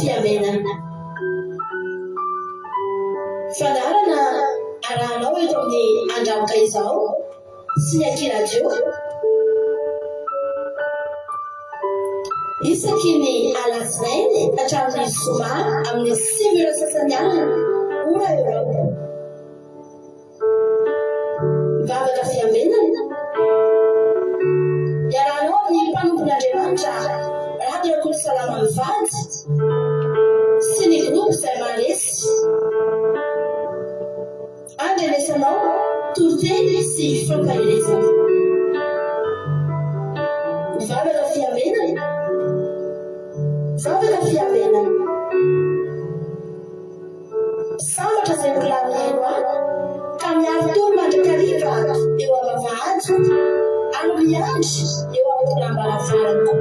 fiamenana. Fandarana arahanao eto amin'ny andramoka izao sy ny ankiradio. Isaky ny alatsinainy hatramin'ny zoma amin'ny 5 sasany alina ora Europa. Mivavaka fiamenana iarahanao amin'ny mpanompon'Andriamanitra Radio Salama Mivady sy ny groupe izay mahalesy andrenesanao toroteny sy fampahelezana. Mivavaka fiamenana, mivavaka fiamenana. Sambatra izay mpilamino ka miaro tolo mandrakariva eo am-bavahady ary miandry eo am-pilambaravahana.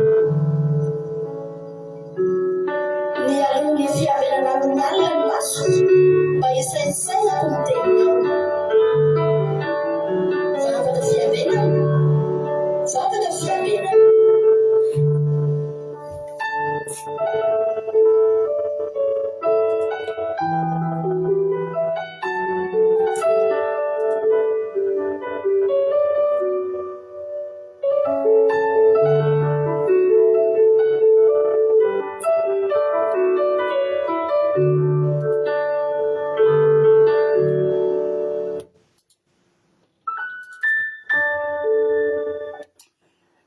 Mialoha ny fiamenana amin'ny alina ny maso mba isainsainako ny teninao. Mivavaka fiamenana, mivavaka fiamenana.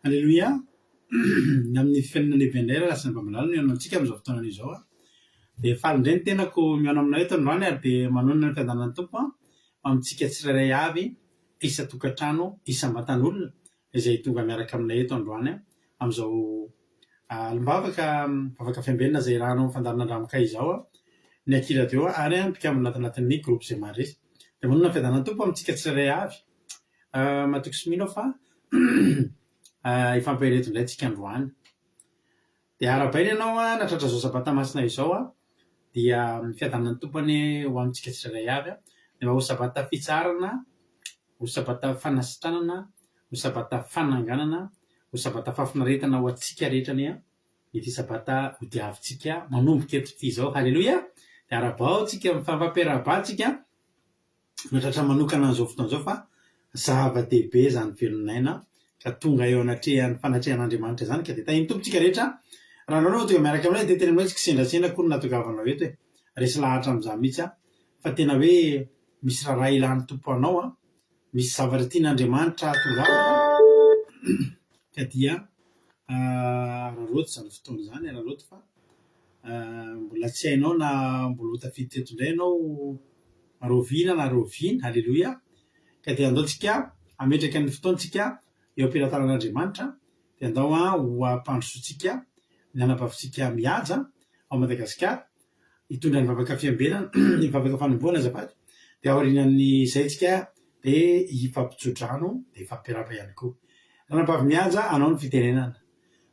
Alléluia. Amin'ny fiainana lehibe indray lasa ny mpamalalo no antsika amin'izao fotoana izao dia faly indray ny tenako mihaona aminao eto androany ary dia manonona ny fiadanan'ny tompo amintsika tsirairay avy isa-tokantrano isam-batan'olona izay tonga miaraka aminay eto androany amin'izao mivavaka fiambelona izay rahanao fandarana andramoka izao ny ankiradio ary mpikambina anatin'ny groupe izay maharesy dia manonona ny fiadanan'ny tompo amintsika tsirairay avy matoky sy mino fa ifampireto indray tsika androany dia arabaina ianao natratra zao sabata masina izao dia fiadanan'ny tompony ho amintsika tsirairay avy dia mba ho sabata fitsarana, ho sabata fanasitranana, ho sabata fananganana, ho sabata fafinaretana ho antsika rehetrany ity sabata ho diavintsika manomboka eto ity izao. Halleluia. Dia arabao tsika mifampampiarahaba-tsika natratra manokana an'izao fotoana izao fa zava-dehibe izany velonaina ka tonga eo anatrehan'ny fanatrehan'Andriamanitra izany ka dia tahiny tompontsika rehetra raha nanao tonga miaraka aminay dia tena aminay tsika sendrasendra koa no natongavana eto resy lahatra amin'izany mihitsy fa tena hoe misy raha ilan'ny tompo anao misy zavatra tian'Andriamanitra tongavana ka dia raroto izany fotoana izany raroto fa mbola tsy hainao na mbola ho tafiditra teto indray ianao roviana na roviana. Halleluia. Ka dia andao tsika ametraka ny fotoantsika eo am-pilatanan'Andriamanitra dia andao ho ampandrosoantsika ny anapavitsika mihaja ao Madagasikara hitondra ny vavaka fiambelana ny vavaka fanomboana azafady dia aorianan'ny izay tsika dia hifampijodrano dia hifampiaraba ihany koa anapavy mihaja anao ny fitenenana.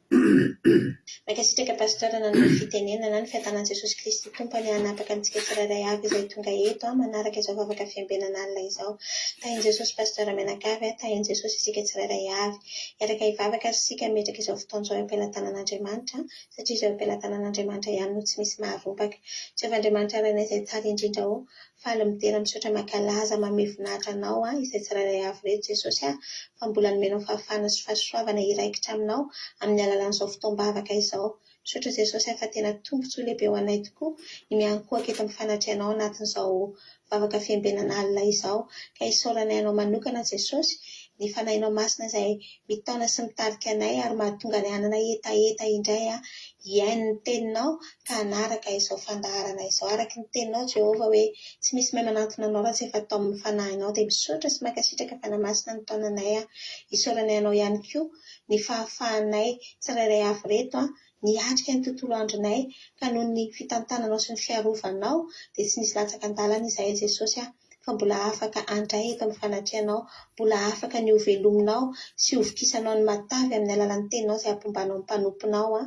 Mankasitraka pastora nanao fitenenana ny fiadanan'i Jesosy Kristy tompony hanapaka antsika tsirairay avy izay tonga eto manaraka izao vavaka fiambenana alina izao. Tahin' Jesosy pastora menakavy tahin' Jesosy isika tsirairay avy iaraka hivavaka sika metraka izao fotoana izao am-pilatanan'Andriamanitra satria izao am-pilatanan'Andriamanitra ihany no tsy misy maharobaka. Jehovah-Andriamanitra iray izay tsara indrindra faly mitera misaotra makalaza mamevinahitra anao izay tsirairay avy reto Jesosy fa mbola nomenao fahafahana sy fahasoavana iraikitra aminao amin'ny alalan'izao fotoam-bavaka izao. Misaotra Jesosy fa tena tombontsoa lehibe ho anay tokoa ny miankohaka eto amin'ny fanatrehanao anatin'izao vavaka fiambenana alina izao ka isaoranay anao manokana Jesosy ny fanahinao masina izay mitaona sy mitarika anay ary mahatonga ny anana etaeta indray hiaino ny teninao ka hanaraka izao fandaharana izao araka ny teninao Jehova hoe tsy misy mahay manantona anao raha tsy efa atao amin'ny fanahinao dia misaotra sy mankasitraka fanamasina ny taonanay isaoranay anao ihany koa ny fahafahanay tsirairay avy reto ny atrika ny tontolo andronay ka noho ny fitantananao sy ny fiarovanao dia tsy nisy latsaka an-dalana izahay Jesosy fa mbola afaka andray eto amin'ny fanatrehanao, mbola afaka ny hovelominao sy hovokisanao ny matavy amin'ny alalan'ny teninao izay ampombanao ny mpanomponao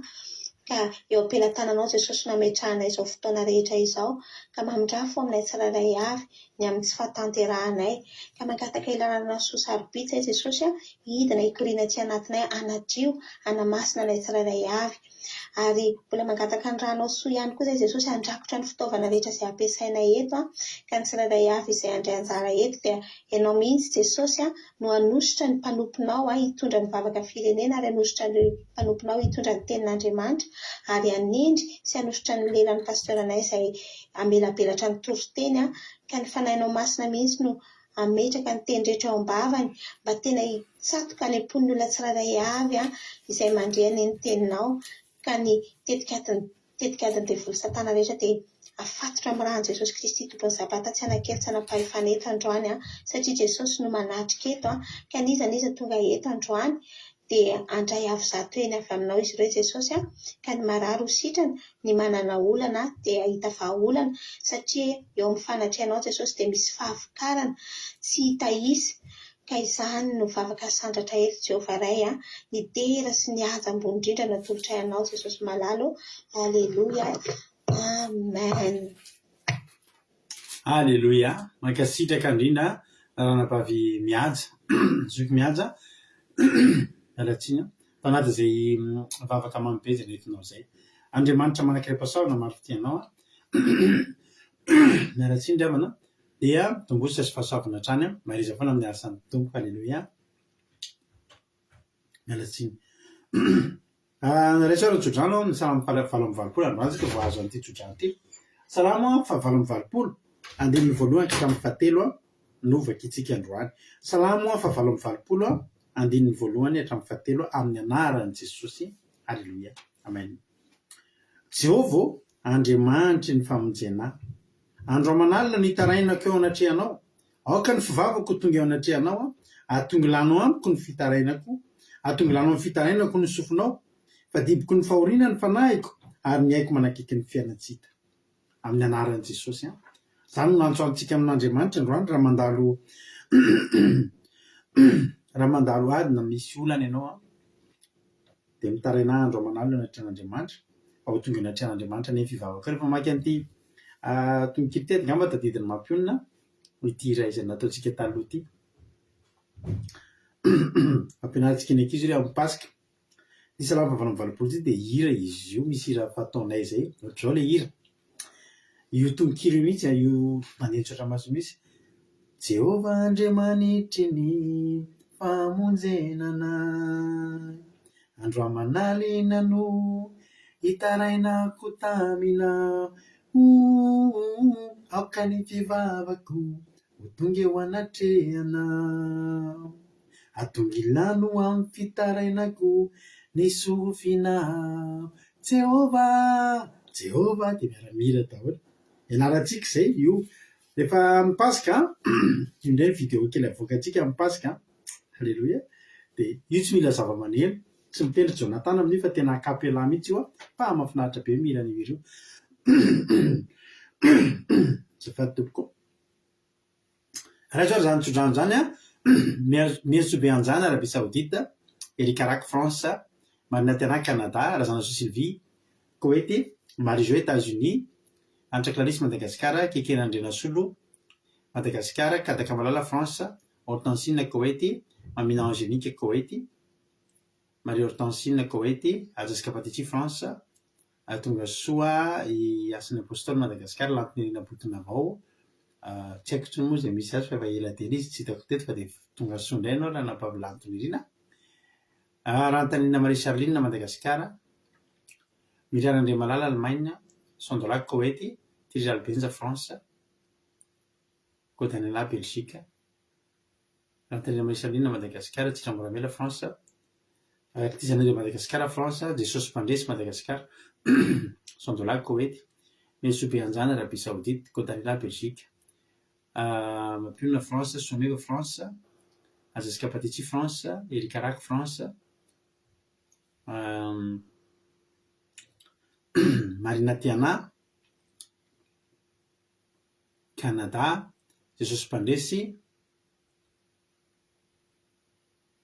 ka ka eo ampelantananao Jesosy nametrahana izao fotoana rehetra izao, ka mamindrafo aminay tsirairay avy ny amin'ny tsy fahatanterahanay, ka mangataka ilalana soa sarobidy izay Jesosy hidina hikoriana aty anatinay, hanadio hanamasina ilay tsirairay avy. Ary mbola mangataka ny ranao soa ihany koa izay Jesosy handrakotra ny fitaovana rehetra izay ampiasainay eto, ka ny tsirairay avy izay handray anjara eto dia ianao mihitsy Jesosy no hanositra ny mpanomponao hitondra ny vavaka firenena, ary hanositra ny mpanomponao hitondra ny tenin'Andriamanitra, ary hanindry sy hanositra ny lelan'ny pasteranay izay amelabelatra ny toroteny, ka ny fanahinao masina mihitsy no ametraka ny teny rehetra ao am-bavany mba tena hitsatoka any ampon'ny olona tsirairay avy izay mandrehana ny teninao, ka ny tetikadiny devoly satana rehetra dia afatotra amin'ny ran'i Jesosy Kristy tompony Zabata tsy hanakely tsy hanapahefan'ny eto androany, satria Jesosy no manatrika eto, ka n'iza tonga eto androany dia andray avo zato eny avy aminao izy ireo Jesosy, ka ny marary ho sitrana, ny manana olana dia hita vahaolana, satria eo amin'ny fanatrehanao Jesosy dia misy fahavokarana tsy hita isa, ka izany no vavaka sandratra eto Jehovah Ray, ny tera sy ny haja ambony indrindra natolotra ianao Jesosy malalo. Aleluia, amen. Aleluia, mankasitraka indrindra ranam-pavy mihaja zoky mihaja alatsina tanaty izay vavaka mamipejy netinao zay. Andriamanitra manankiray pasaorana maro fitianao mialatsiny dravana dia tombositra sy fahasoavana hatrany mahariza foana amin'ny arisan'ny tompo. Aleluia, mialatsiny. Raisora tsodrano ny salamo valo amby valopolo androanjika voahazo an'ity tsodrano ity. Salamo fa valo amby valopolo andininy voalohany ka hatramin'ny fahatelo novaka itsika androany. Salamo fa valo amby valopolo andininy voalohany hatramin'ny fahatelo amin'ny anaran'i Jesosy. Aleluia, amen. Jehovah Andriamanitry ny famonjena, andro aman'alina ny tarainako eo anatrehanao, aoka ny fivavako tonga eo anatrehanao, atongilanao amiko ny fitarainako, atongilanao amin'ny fitarainako ny sofinao, fadibiko ny fahoriana ny fanahiko, ary ny haiko manakiky ny fiainatsika. Amin'ny anaran'i Jesosy. Zany no antsoantsika amin'Andriamanitra androany raha mandalo adina misy olana ianao dia mitaraina andro aman'alina anatrehan'Andriamanitra, ao tonga anatrehan'Andriamanitra ny fivavaka. Rehefa maky an'ity tongokely ty ngamba tadidiny mampionina ity iray izay nataontsika taloha ity. Ampianarantsika ny ankizy ry amin'ny Pasika. Ny salamo valo amby valopolo ty dia hira izy io, misy hira fataonay zay ohatr'izao le hira. Io tononkiro mihitsy io manenjotra maso mihitsy. Jehovah Andriamanitry ny famonjenana, andro aman'alina no hitarainako tamina, aoka ny fivavako ho tonga eo anatrehana, atongilano amin'ny fitarainako ny sofina. Jehovah dia miaramila daholo. Ianarantsika zay io rehefa amin'ny Pasika io indray ny vidéo kely avoakantsika amin'ny Pasika. Aleluia, dia io tsy mila zava-maneno, tsy mitendry Jonathan amin'io fa tena akapela mihitsy io, fa mahafinaritra be mila ny io. Zafady tompoko. Raha zao zany tsodrano zany Merzoube Anjana Arabie Saoudite, Erika Rak France, Marina Terran Canada, Razana So Sylvie Koweity, Marie-Jo États-Unis, Anitra Clarisse Madagascar, Kekena Andrena Solo Madagascar, Kadaka Malala France, Hortensine Koweity, Mamina Angélique Koweity, Marie Hortensine Koweity, Ajaska Patici France, tonga soa i asan'ny apôstôly Madagascar lantinirina botona avao. Tsy haiko tsony moa zay misy azy fa efa ela tena izy tsy hitako teto fa dia tonga soa indray anao raha nampavy lantinirina. Rantanina Marie Charline Madagascar, Miriam André Malala Allemagne, Sondolac Koweity, Thierry Albenza France, Kodanela Belgique, Rantanina Marie Charline Madagascar, Tsira Moramela France, Artisanat Madagascar France, Jesosy Mpandresy Madagascar, Sondolac Koweity, Merzoube Anjana Arabie Saoudite, Kodanela Belgique, Mapionina France, Somego France, Ajaska Patici France, Erika Rak France, Marina Tiana Canada, Jesosy Mpandresy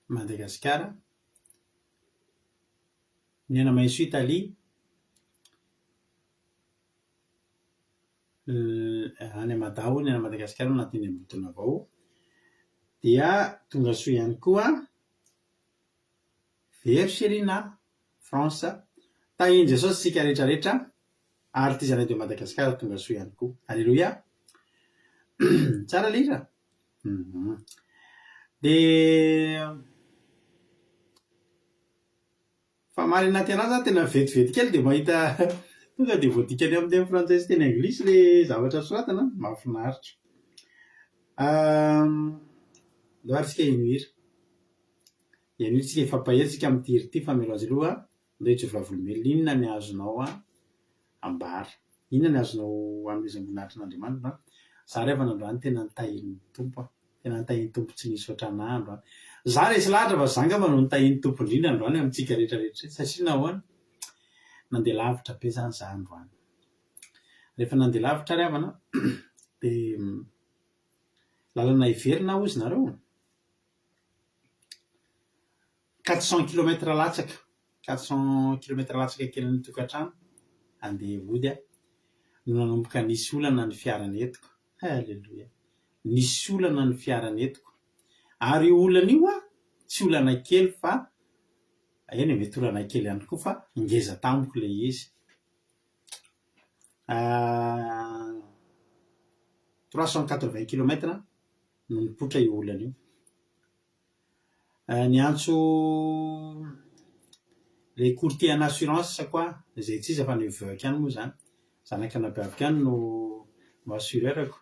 Madagascar, Miana Mainso Italie, any Madao ny any Madagasikara anatin'ny ambotona avao dia tonga soa ihany koa very Serina Fransa tahiny Jesosy sika rehetrarehetra artizanay de Madagasikara tonga soa ihany koa. Alleluia. Tsara lera. De fa mary anaty anazy zany tena vetivety kely de mahita tonga de voadikany amin'ny frantsay sy teny anglisy le zavatra soratana mahafinaritra. Loaritsika inuitsika ifampahersika amin'ity hery ity fa mialoha azy aloha ndeha Jehovah-volombelona inona ny azonao ambara, inona ny azonao amezam-boninahitry n'Andriamanitra. Za rehefa nandroany tena nitahin'ny tompo tena nitahin'ny tompo tsy nisy ohatrana andro za resy lahatra fa zanga fa no nitahin'ny tompo indrindra androany amintsika rehetrarehetra satria nahoana nandeha lavitra be zany za androany. Rehefa nandeha lavitra ry havana de lalana iverina ozy nareo 400 kilomètres latsaka 400 kilomètres latsaka kely ny tokantrano andeha ody no nanomboka nisy olana ny fiarany etiko. Halleluja. Nisy olana ny fiarany etiko ary olana io tsy olana kely fa eny mety olana kely ihany koa fa ngeza tamiko le izy. 380 kilomètres no nipoitra io olana io. Ny antso le courtier en assurance koa izay tsy iza fa neveuko ihany moa zany zanaka nabeaviko ihany no assureurako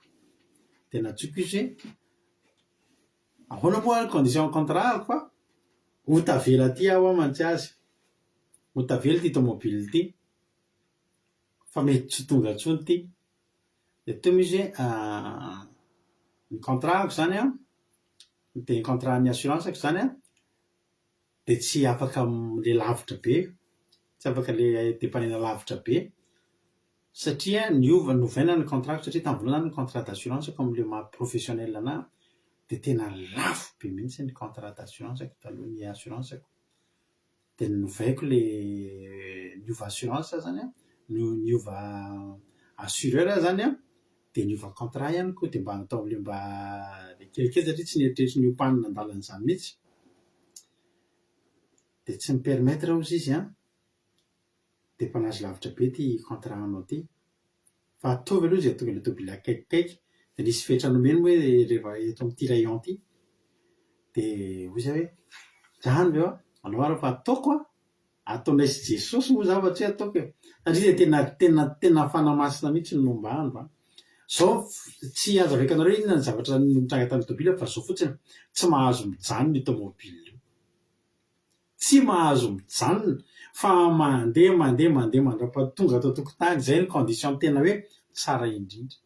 de natsoko izy ahoana moa condition contrat fa ho tavela ty aho mantsy azy ho tavela ty tomobile ty fa mety tsy tonga tsony ty de toy izy ny contrat zany de contrat ny assurance zany de tsy afaka le lavitra be, tsy afaka le depanena lavitra be satria novaina ny contrat satria tamin'ny voalohany ny contrat d'assurance comme le maha professionnel ana de tena lafo be mihitsy ny contrat d'assurance taloha ny assurance de novaiko le niova assurance zany niova assureur zany de niova contrat ihany koa de mba natao le mba kelikely satria tsy nieritreritry ny ompanina andalan'izany mihitsy de tsy mipermettre ozy izy de mpanazy lavitra be ty contrat anao ty fa atovy aloha izy atonga le tobile akaikikaiky de nisy fetra nomeny moa hoe rehefa eto amin'ity rayon ty de hoy izy hoe zany ve anao ary fa ataoko ataonay sy Jesosy moa za fa tsy ataoko satria tena fanamasina mihitsy ny nomba andro zao tsy azo avekanareo inona ny zavatra nitranga tamin'ny tobile fa zao fotsiny tsy mahazo mijanona ny tomobile io tsy mahazo mijanona fa mandeha mandra-pahatonga atao tokotany zay ny condition tena hoe tsara indrindra.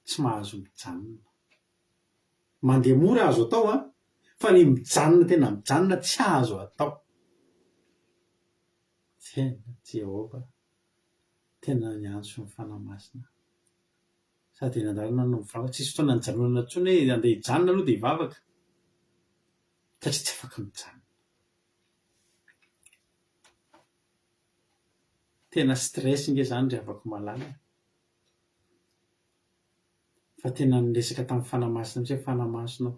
Tsy mahazo mijanona mandeha mora azo atao fa ny mijanona tena mijanona tsy azo atao. Jehova tena niantso ny fanamasina sady nandarana no mivavaka tsisy fotoana nijanonana intsony hoe andeha hijanona aloha de hivavaka satria tsy afaka mijanona. Tena stress nge zany re afaka malala fa tena niresaka tamin'ny fanamasina mihitsy hoe fanamasinao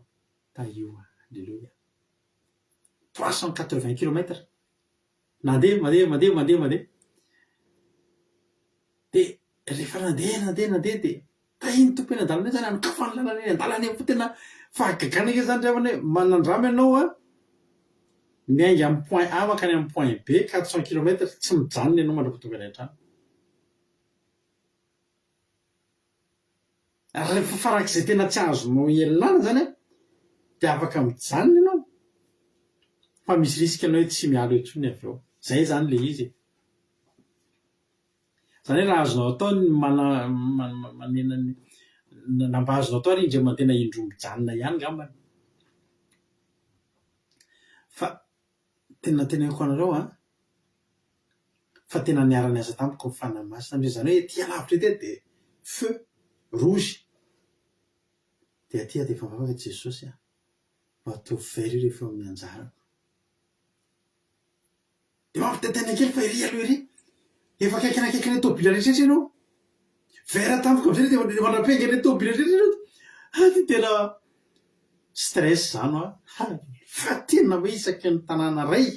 taio. Alleluia. 380 kilomètres mandeha de rehefa nandeha de tahiny tompo eny an-dalana zany anokafany lalana eny an-dalana eny fa tena fahagagana ke zany rehefa manandramy ianao miainga amin'ny point A makany amin'ny point B 400 kilomètres tsy mijanona ianao mandrapatonga any an-trano. Rehefa farak'izay tena tsy azonao elinana zany de afaka mijanona ianao fa misy risika anao hoe tsy mialo etsony avy eo zay zany le izy zany hoe raha azonao atao manena namba azonao atao ary indray mantena indro mijanona ihany ngambany fa tena teneniko anareo fa tena niara-ny asa tamiko ny fanamasina am'izay zany hoe tia lavitra ety de feu rouge de aty de efa mivavaka Jesosy mba atovy very rehefa amin'ny anjarako de mampitantena kely fa iry aloha iry efa akaikina tôbila rehetrrehetra ianao vera tampoka amizay de manapenga le tôbila rehetrrehetra ty tena stress zany fa tena hoe isaky ny tanàna ray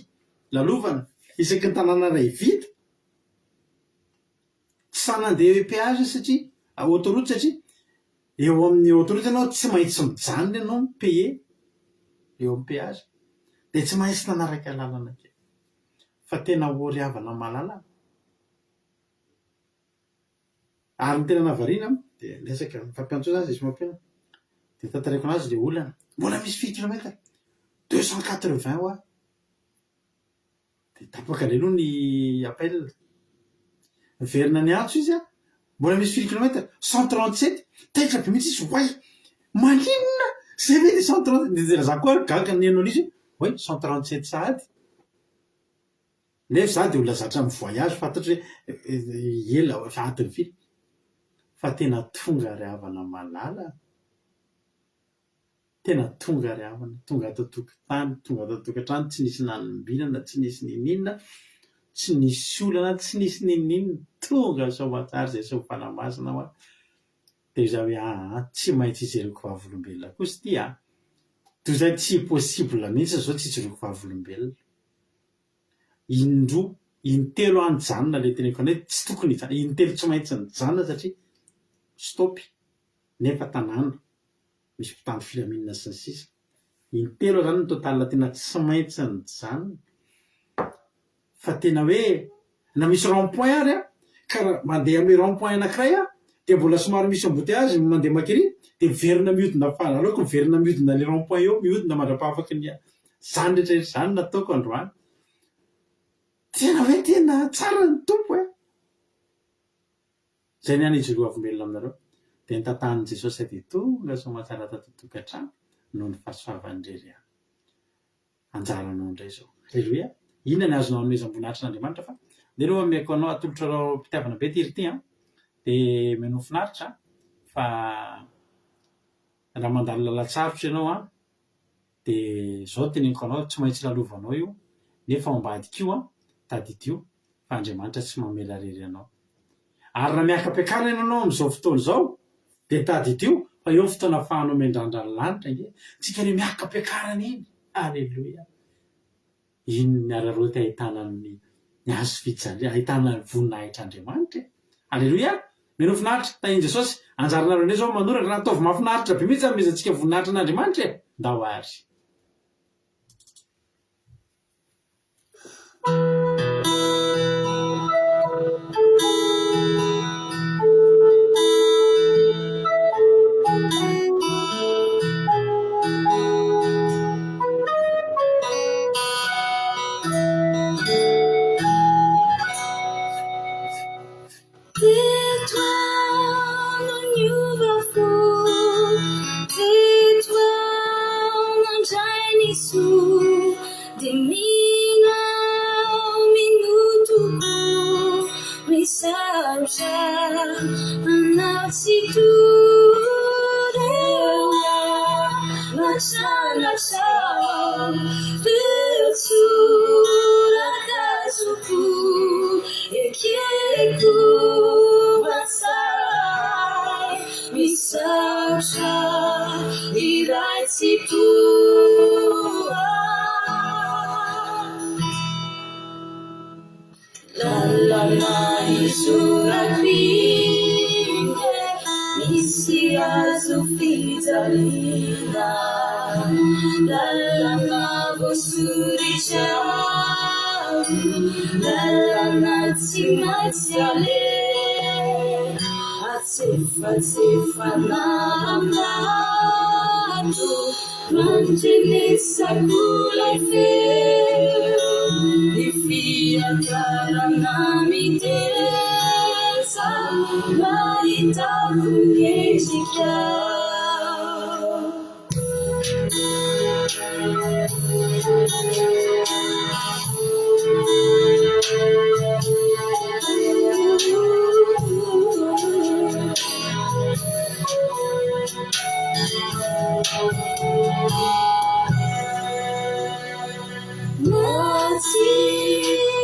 lalovana isaky ny tanàna ray vita sa nandeha péage satria autoroute satria eo amin'ny autoroute ianao tsy maintsy mijanona ianao mipaye eo amin'ny péage de tsy maintsy nanaraka lalana kely fa tena hory havana malala ary ny tena navarina de resaka fampiantso zany izy mampiana de tantareko anazy le olana mbola misy 8 kilomètre 280 hoa de tapaka le aloha ny appel verina ny antso izy mbola misy 8 kilomètre 137 taitra be mihitsy izy hoay maninona zay ve de 137 de za koa gaga ny anao izy hoe 137 sahady nefa za de olona zatra amin'ny voyage fantatry hoe ela adiny firy fa tena tonga ry havana malala tena tonga ry havana tonga ato tokotany tonga ato tokantrano tsy nisy nanombilana tsy nisy nininona tsy nisy olana tsy nisy nininona tonga sao matsary zay sao fanamasina hoa de za hoe tsy maintsy ijereko vavolombelona kosa ty toy zay tsy possible mihitsy zao tsy ijereko vavolombelona indroa intelo anyjanona le teneko ane tsy tokony intelo tsy maintsy nijanona satria stopy nefa tanàna misy mpitandro filaminana sy ny sisa intelo zany ny totalina tena tsy maintsy nijanona fa tena hoe na misy rond-point ary karaha mandeha ame rond-point anankiray de mbola somary misy embouteillage mandeha mankiri de verina mihodina fahalaloko miverina mihodina le rond-point eo mihodina mandrapahafaky ny zany rehetrarehetra zany nataoko androany tena hoe tena tsara ny tompo zay ny any ijoroa avombelona aminareo de ny tantanin' Jesosy say de tonga so matsara tato tokantrano noho ny fahasoavandrery anjaranao indray zao aleloia inona ny azonao anomezam-boninahitry n'Andriamanitra fa de aloha ameko anao atolotra rao mpitiavana be tiry ty de meno finaritra fa raha mandalo lalatsarotra ianao de zao teneniko anao tsy maintsy lalovanao io nefa ambadik'io tadidio fa Andriamanitra tsy mamela rery anao ary raha miaka-piakarana ianao am'izao fotoana zao de tadidio fa eo fotoana afahanao mendrandra ny lanitra nge tsika le miaka-piakarana iny aleloia iny ny araroty ahitana ny azo fijale ahitana voninahitr'Andriamanitra aleloia meno finaritra tahin' Jesosy anjaranareo ndray zao manoratra raha ataovy mahafinaritra be mihitsy amezantsika voninahitra n'Andriamanitra nda ho ary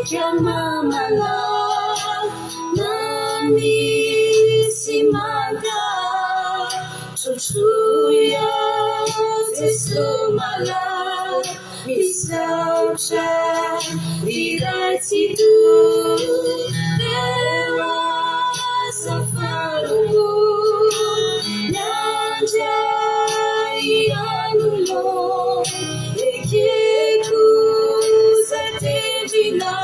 Kiamamala Nani Manga Tutuya Tesomala Misaucha Viratidu Deva Safaru Nanja Ianulo Ekeku Satevila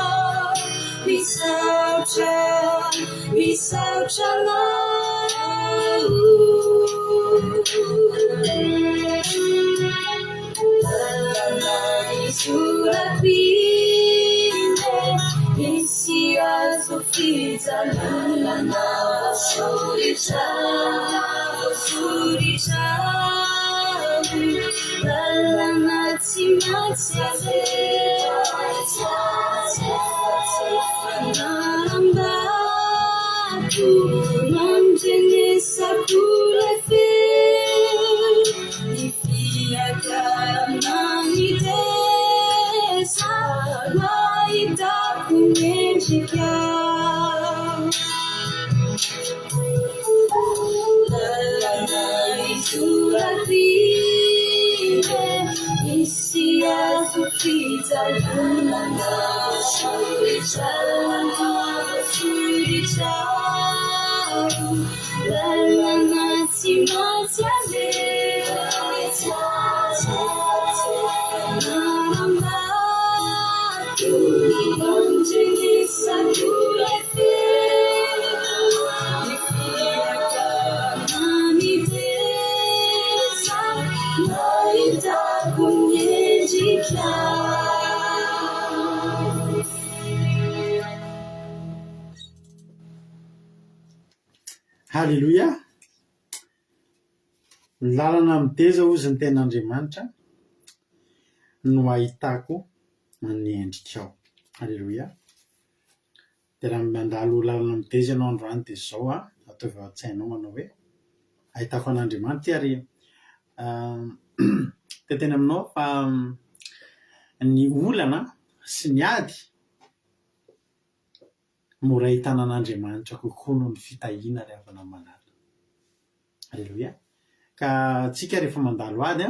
Misaucha la Surapine Isia Sofita Lana Suricha Lana Timatia Namba Manjene Sakura Fe Ifia Karamani Desa Laita Kunejika Lala Isurafine Isia Sufita Lana Suricha Lala Natimatia Namba Manjini Sakura Fe Ifiyaka Nani Desa Laita Kunejika Halleluia. Ny lalana miteza ozy ny ten'Andriamanitra no ahitako ny endrikao. Halleluia. Dia raha mandalo lalana miteza ianao androany dia izao ataovy ao an-tsainao manao hoe ahitako an'Andriamanitra ary teteny aminao fa ny olana sy ny ady mora ahitana an'Andriamanitra kokoa noho ny fitahiana rehefa manala. Halleluia. Ka tsika rehefa mandalo ady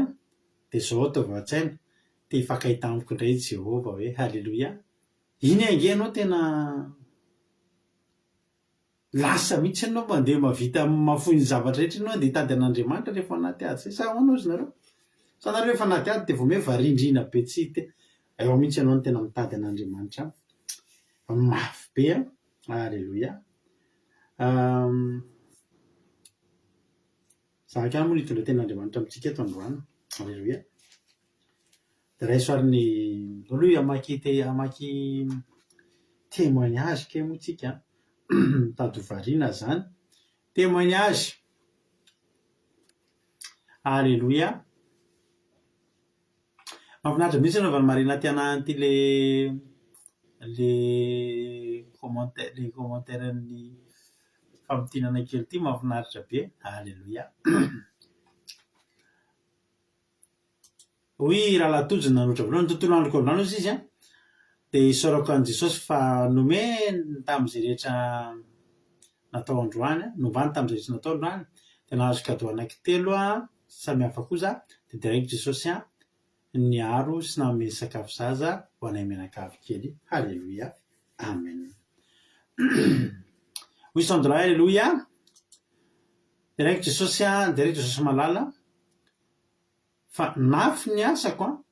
dia izao ataovy ao an-tsaina te hifankahita-amiko indray Jehova hoe halleluia. Iny ange ianao tena lasa mihitsy ianao mandeha mavita mahafoy ny zavatra rehetra ianao dia hitady an'Andriamanitra rehefa anaty ady. Sa ahoana ozy nareo? Sa nareo rehefa anaty ady dia vao hoe varindrina be tsy hita. Eo mihitsy ianao no tena mitady an'Andriamanitra. Mafy be. Halleluia. Zaka moa ny tondra ten'Andriamanitra amintsika eto androany. Halleluia. Dia raha isoariny aloha hamaky témoignage ke moa tsika mitady hovariana zany. Témoignage. Halleluia. Mahafinaritra mihitsy rehefa marina tiana ty le commentaire ny famotinana kely ty mahafinaritra be. Halleluia. Hoy raha latojo nanoatra voalohany tontolo androko androany ozy izy dia isaorako an Jesosy fa nome tamin'izay rehetra natao androany nombany tamin'izay rehetra natao androany dia nahazo cadeau anankitelo samy hafa koza dia direct Jesosy niaro sy nanome sakafo zaza ho anay menakavy kely. Halleluia. Amen. Hoy sandra halleluia. Direct Jesosy malala fa nafy ny asako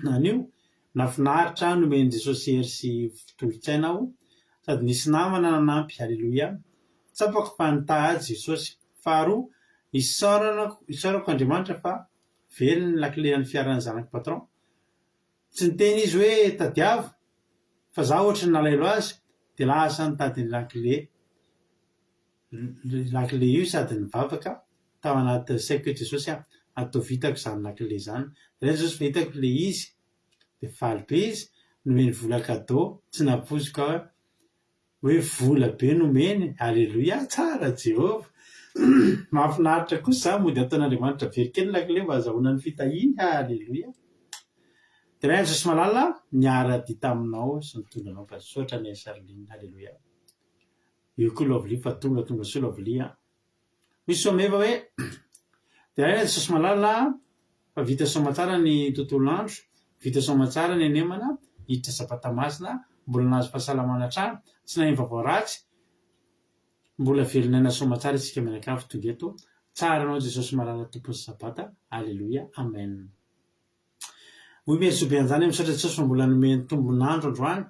anio nafinaritra nomeny Jesosy hery sy tolotsainao sady nisy namana nanampy. Halleluia. Tsapako fa nitaady Jesosy. Faharoa isaorako Andriamanitra fa very ny lakile ny fiaran'ny zanako patron. Tsy niteny izy hoe tadiavo fa za ohatra ny nalailo azy dia lasa nitady lakile io sady nivavaka tao anaty saiko hoe Jesosy atao vitako zany lakile zany. Dia Jesosy fahitako le izy dia faly be izy nomeny vola cadeau tsy napoziko hoe vola be nomeny. Halleluia. Tsara Jehova. Mahafinaritra kosa mody ataon'Andriamanitra very kely lakile mba azahoana ny fitahiany. Halleluia. dia ray Jesosy malala miara-dia taminao sy mitondra anao mpasotra ny Sarolina. Halleloia. Io koa lovely fa tonga soa lovely. Misy someva hoe dia ray Jesosy malala fa vita soma tsara ny tontolo andro, vita soma tsara ny anemana, hiditra sapata masina, mbola nahazo fahasalamana hatrany, tsy naheno vaovao ratsy, mbola velon'aina soma tsara isika mianakavy tonga eto. Tsara anao Jesosy malala tompony sabata. Halleloia. Amen. Hoy mesobe an'izany misaotra Jesosy fa mbola nomeny tombon'andro androany,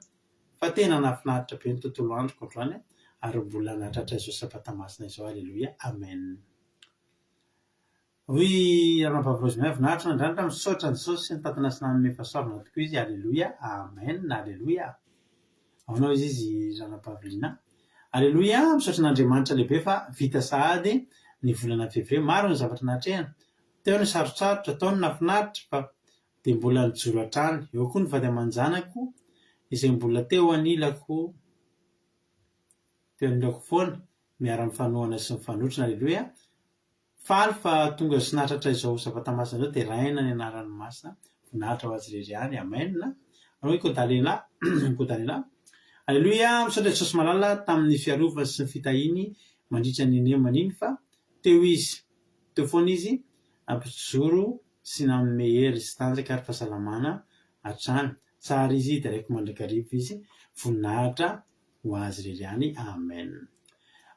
fa tena nahafinaritra be ny tontolo androko androany ary mbola nahatratra Jesosy sabata masina izao. Halleloia. Amen. Hoy Ranam-pavozy mahafinaritra Andrianitra misaotra Jesosy sy ny tatana sy namany fahasoavana tokoa izy. Halleloia. Amen. Halleloia. Aonao izy Ranam-pavelina. Halleloia. Misaotra n'Andriamanitra lehibe fa vita sahady ny volana février. Maro ny zavatra nahatrehana. Teo ny sarotsarotra, tao ny nahafinaritra fa dia mbola nijoro hatrany. Eo koa ny vady aman-janako izay mbola teo anilako foana miara-mifanohana sy mifanotrona. Halleloia. Faly fa tonga sy nahatratra izao sabata masina izao dia raina ny anaran'ny masina, voninahitra ho azy irery ihany. Amen. Anao hoe kodalena. Kodalena. Halleloia. Misaotra Jesosy malala tamin'ny fiarovana sy ny fitahiny mandritra ny nemana iny fa teo izy, teo foana izy ampijoro sy nanome hery sy tanjaka ary fahasalamana hatrany. Tsara izy dia raiko mandrakarivo izy, voninahitra ho azy irery ihany. Amen.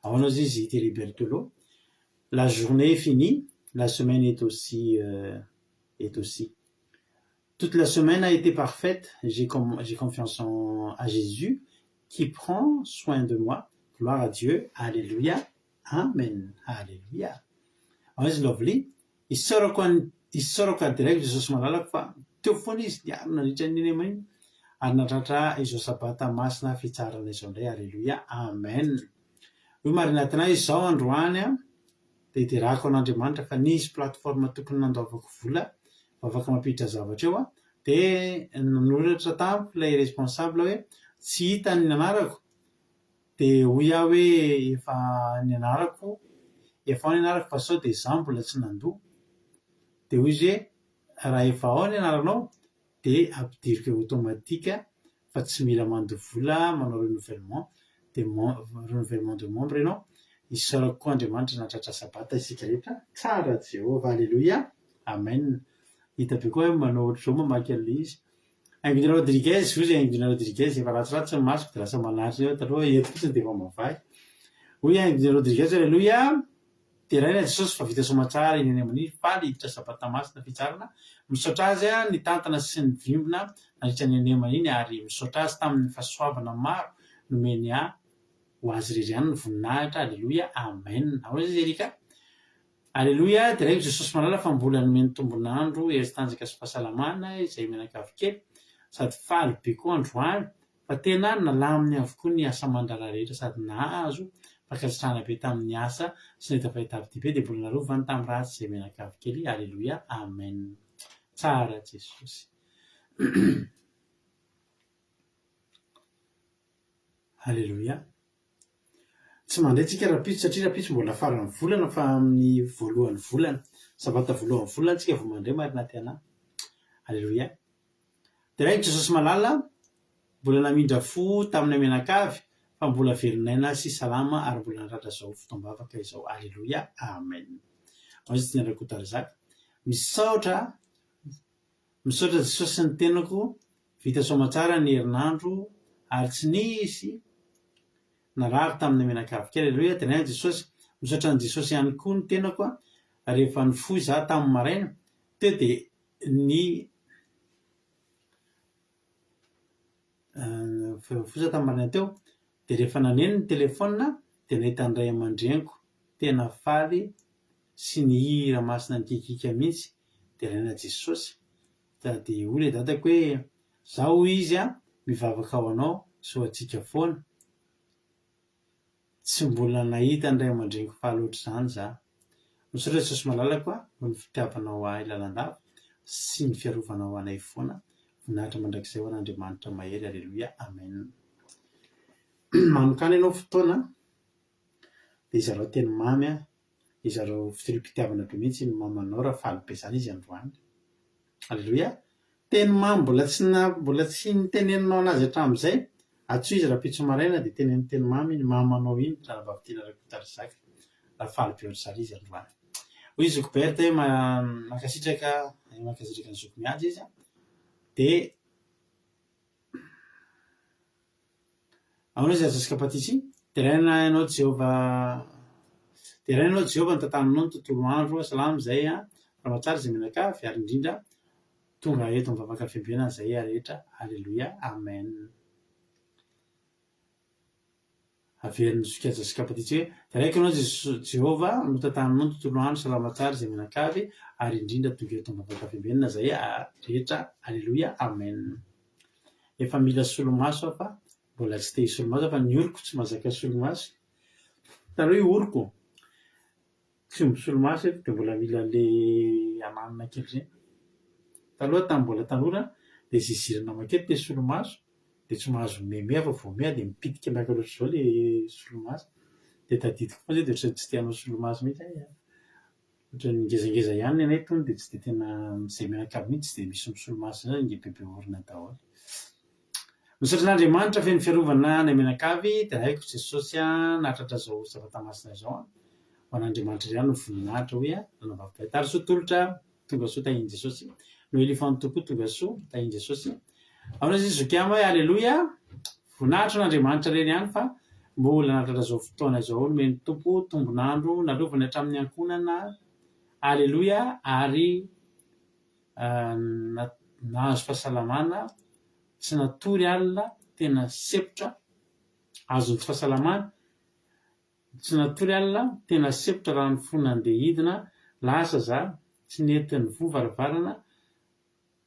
Aonao izy Thierry Berthelot. La journée est finie, la semaine est aussi. Toute la semaine a été parfaite. J'ai confiance à Jésus qui prend soin de moi. Gloire à Dieu. Alléluia. Amen. Alléluia. It's lovely. Isoroko direct Jesosy malalaka fa teo foana izy niarina nandritra ny nemana iny ary nahatratra izao sabata masina fitsarana izao indray. Alléluia. Amen. Hoy Marinatinahy izao androany dia iterahako an'Andriamanitra fa nisy plateforme tokony nandoavako vola fa afaka mampiditra zavatra eo dia nanoratra tamiko ilay responsable hoe tsy hita ny anarako dia hoy aho hoe efa ny anarako fa sao dia izaho mbola tsy nandoa. Dia hoy izy hoe raha efa ao ny anaranao dia ampidiriko automatika fa tsy mila mandoa vola manao renouvellement de membre ianao. Isorako koa Andriamanitra nahatratra sabata isika rehetra. Tsara Jehovah. Alléluia. Amen. Hita be koa hoe manao ohatr'izao mamaky an'ilay izy. Aingodina Rodriguez, hoy izy Aingodina Rodriguez efa ratsiratsy ny masoko dia lasa manaritra eo taloha eto fotsiny dia efa mavahy. Hoy Aingodina Rodriguez. Alléluia. Dia raina Jesosy fa vita soma tsara iny amin'ny faly hiditra sabata masina fitsarana. Misaotra azy ny tantana sy ny vimbina nandritra ny anemana iny ary misaotra azy tamin'ny fahasoavana maro nomeny ho azy irery ihany ny voninahitra. Alléluia. Amen. Ao izy Erika. Alléluia. Dia raiko Jesosy malala fa mbola nomeny tombon'andro hery tanjaka sy fahasalamana izay mianakavy kely sady faly be koa androany fa tena nalaminy avokoa ny asa aman-draharaha rehetra sady nahazo fankasitrahana be tamin'ny asa sy ny tafahitavy be dia mbola narovany tamin'ny ratsy izay mianakavy kely. Alléluia. Amen. Tsara Jesosy. Alléluia. Tsy mandray tsika rapitso satria rapitso mbola faran'ny volana fa amin'ny voalohan'ny volana sabata voalohan'ny volana tsika vao mandray Marinaty anahy. Alléluia. Dia raiko Jesosy malala mbola namindra fo tamin'ny mianakavy fa mbola velon'aina sy salama ary mbola nahatratra izao fotoam-bavaka izao. Alléluia. Amen. Ao izy tianarako tarizaka. Misaotra Jesosy sy ny tenako vita soma tsara ny herinandro ary tsy nisy narary tamin'ny mianakavy kely. Alléluia. Dia raina Jesosy. Misaotra an' Jesosy ihany koa ny tenako rehefa nifoy izaho tamin'ny maraina teo dia foza tamin'ny maraina teo dia rehefa naneno ny telefona dia nahita ny ray aman-dreniko tena faly sy nihira masina nikikika mihitsy. Dia raina Jesosy. Dia hoy ilay dadako hoe zaho izy mivavaka ao anao so atsika foana. Tsy mbola nahita ny ray aman-dreniko faly ohatr'izany izaho. Misaotra Jesosy malalako noho ny fitiavanao ahy lalandava sy ny fiarovanao anay foana. Voninahitra mandrakizay ho an'Andriamanitra mahery. Alléluia. Amen. Manokana ianao fotoana dia izarao teny mamy izarao fitori-pitiavana be mihitsy ny mamanao raha faly be izany izy androany. Alléluia. teny mamy mbola tsy niteneninao anazy hatramin'izay atsoy izy raha pitso maraina dia teneny teny mamy iny mamanao iny raha vavitiana rakotarizaka raha faly be ohatry izy androany hoy izy Zokoberta hoe makasitraka ny zoko miady izy dia ahoana izy azasika patitsy terainao Jehovah ny tantananao ny tontolo andro salama izay raha mahatsara izay menakavy ary indrindra tonga eto mivavaka fiambinana izay rehetra alleloia amen. Averiny zokajasika patitsy hoe teraiko ianao Jehovah no tantananao ny tontolo andro salama tsara izay menakavy ary indrindra tonga eto mivavaka fiambinana izay rehetra alleloia amen. Efa mila solomaso fa mbola tsy te hisolomaso fa ny oriko tsy mahazaka solomaso taloha oriko tsy misolomaso dia mbola mila le ananina kely zay taloha tamin'ny mbola tanora dia zizirana makety te solomaso dia tsy mahazo meme fa vao mea dia mipitika miaka loatra izao le solomaso dia tadidiko foana zay dia ohatran'ny tsy tianao solomaso mihitsy ohatran'ny ngezangeza ihany ny anay tony dia tsy dia tena izay menakavy mihitsy tsy dia misy misolomaso zay inge bebe orina daholo. Misaotran'Andriamanitra feno fiarovana ny menakavy teraiko Jesosy nahatratra zao zavatra-masina izao ho an'Andriamanitra iray no voninahitra hoe nanao vavinay tara soa tolotra tonga soa tahiny Jesosy no elefany tokoa tonga soa tahiny Jesosy ahoana izy zokama hoe alleloia voninahitra n'Andriamanitra reny ihany fa mbola nahatratra zao fotoana izao nomeny tompo tombonandro nalovany hatramin'ny ankonana alleloia ary nahazo fahasalamana tsy natory alina tena sepotra azony tsy fahasalamana tsy natory alina tena sepotra raha ny fona andeha hidina lasa za tsy nentin'ny vovaravarana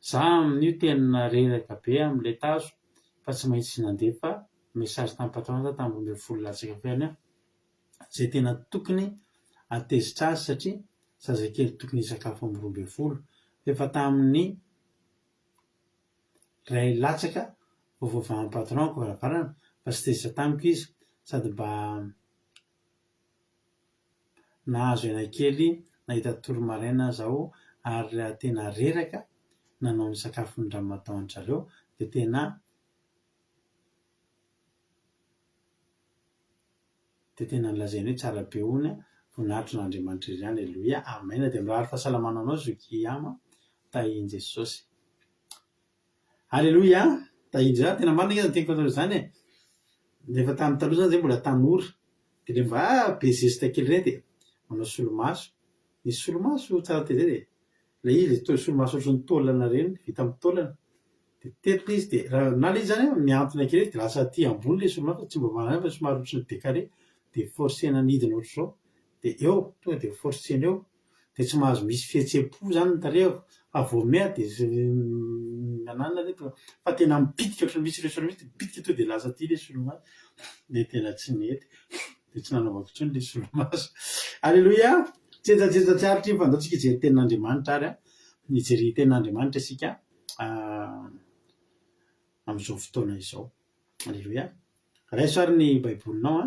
za amin'io tena reraka be amin'ilay tazo fa tsy maintsy nandefa mesazy tamin'ny patronata tamin'ny 12 latsaka feany zay tena tokony atezitra azy satria zazakely tokony hisakafo amin'ny 12 efa tamin'ny ray latsaka voavavan'ny patronako varavarana fa tsy tezitra tamiko izy sady mba nahazo aina kely nahita toro-maraina zaho ary tena reraka nanao ny sakafo ny ranomataon'zareo dia tena nilazainy hoe tsara be hono voninahitry n'Andriamanitra iray alleloia amen dia mirary fahasalamana anao zokiama tahiny Jesosy alleloia tahiny za tena marina izy teny fatao izany nefa tamin'ny taloha zany zay mbola tanora dia le mba be zezita kely reny dia manao solomaso nisy solomaso tsara tezay dia ilay izy le solomaso ohatran'ny taolana reny vita amin'ny taolana dia tetika izy dia raha na le izy zany miantona kely dia lasa aty ambony le solomaso fa tsy mba manana fa somary ohatran'ny décalé dia forcena nidina ohatr'izao dia eo tonga dia forcena eo dia tsy mahazo misy fihetsem-po zany ny tarehako fa vao mea dia ananina reto fa tena mipitika ohatran'ny misy resona misy mipitika to dia lasa aty le solomaso dia tena tsy nety dia tsy nanaovako intsony le solomaso alleloia tsejajeja tsiaritra io fa andao tsika hijery tenin'Andriamanitra ary hijery tenin'Andriamanitra isika amin'izao fotoana izao alleloia raisoary ny baibolinao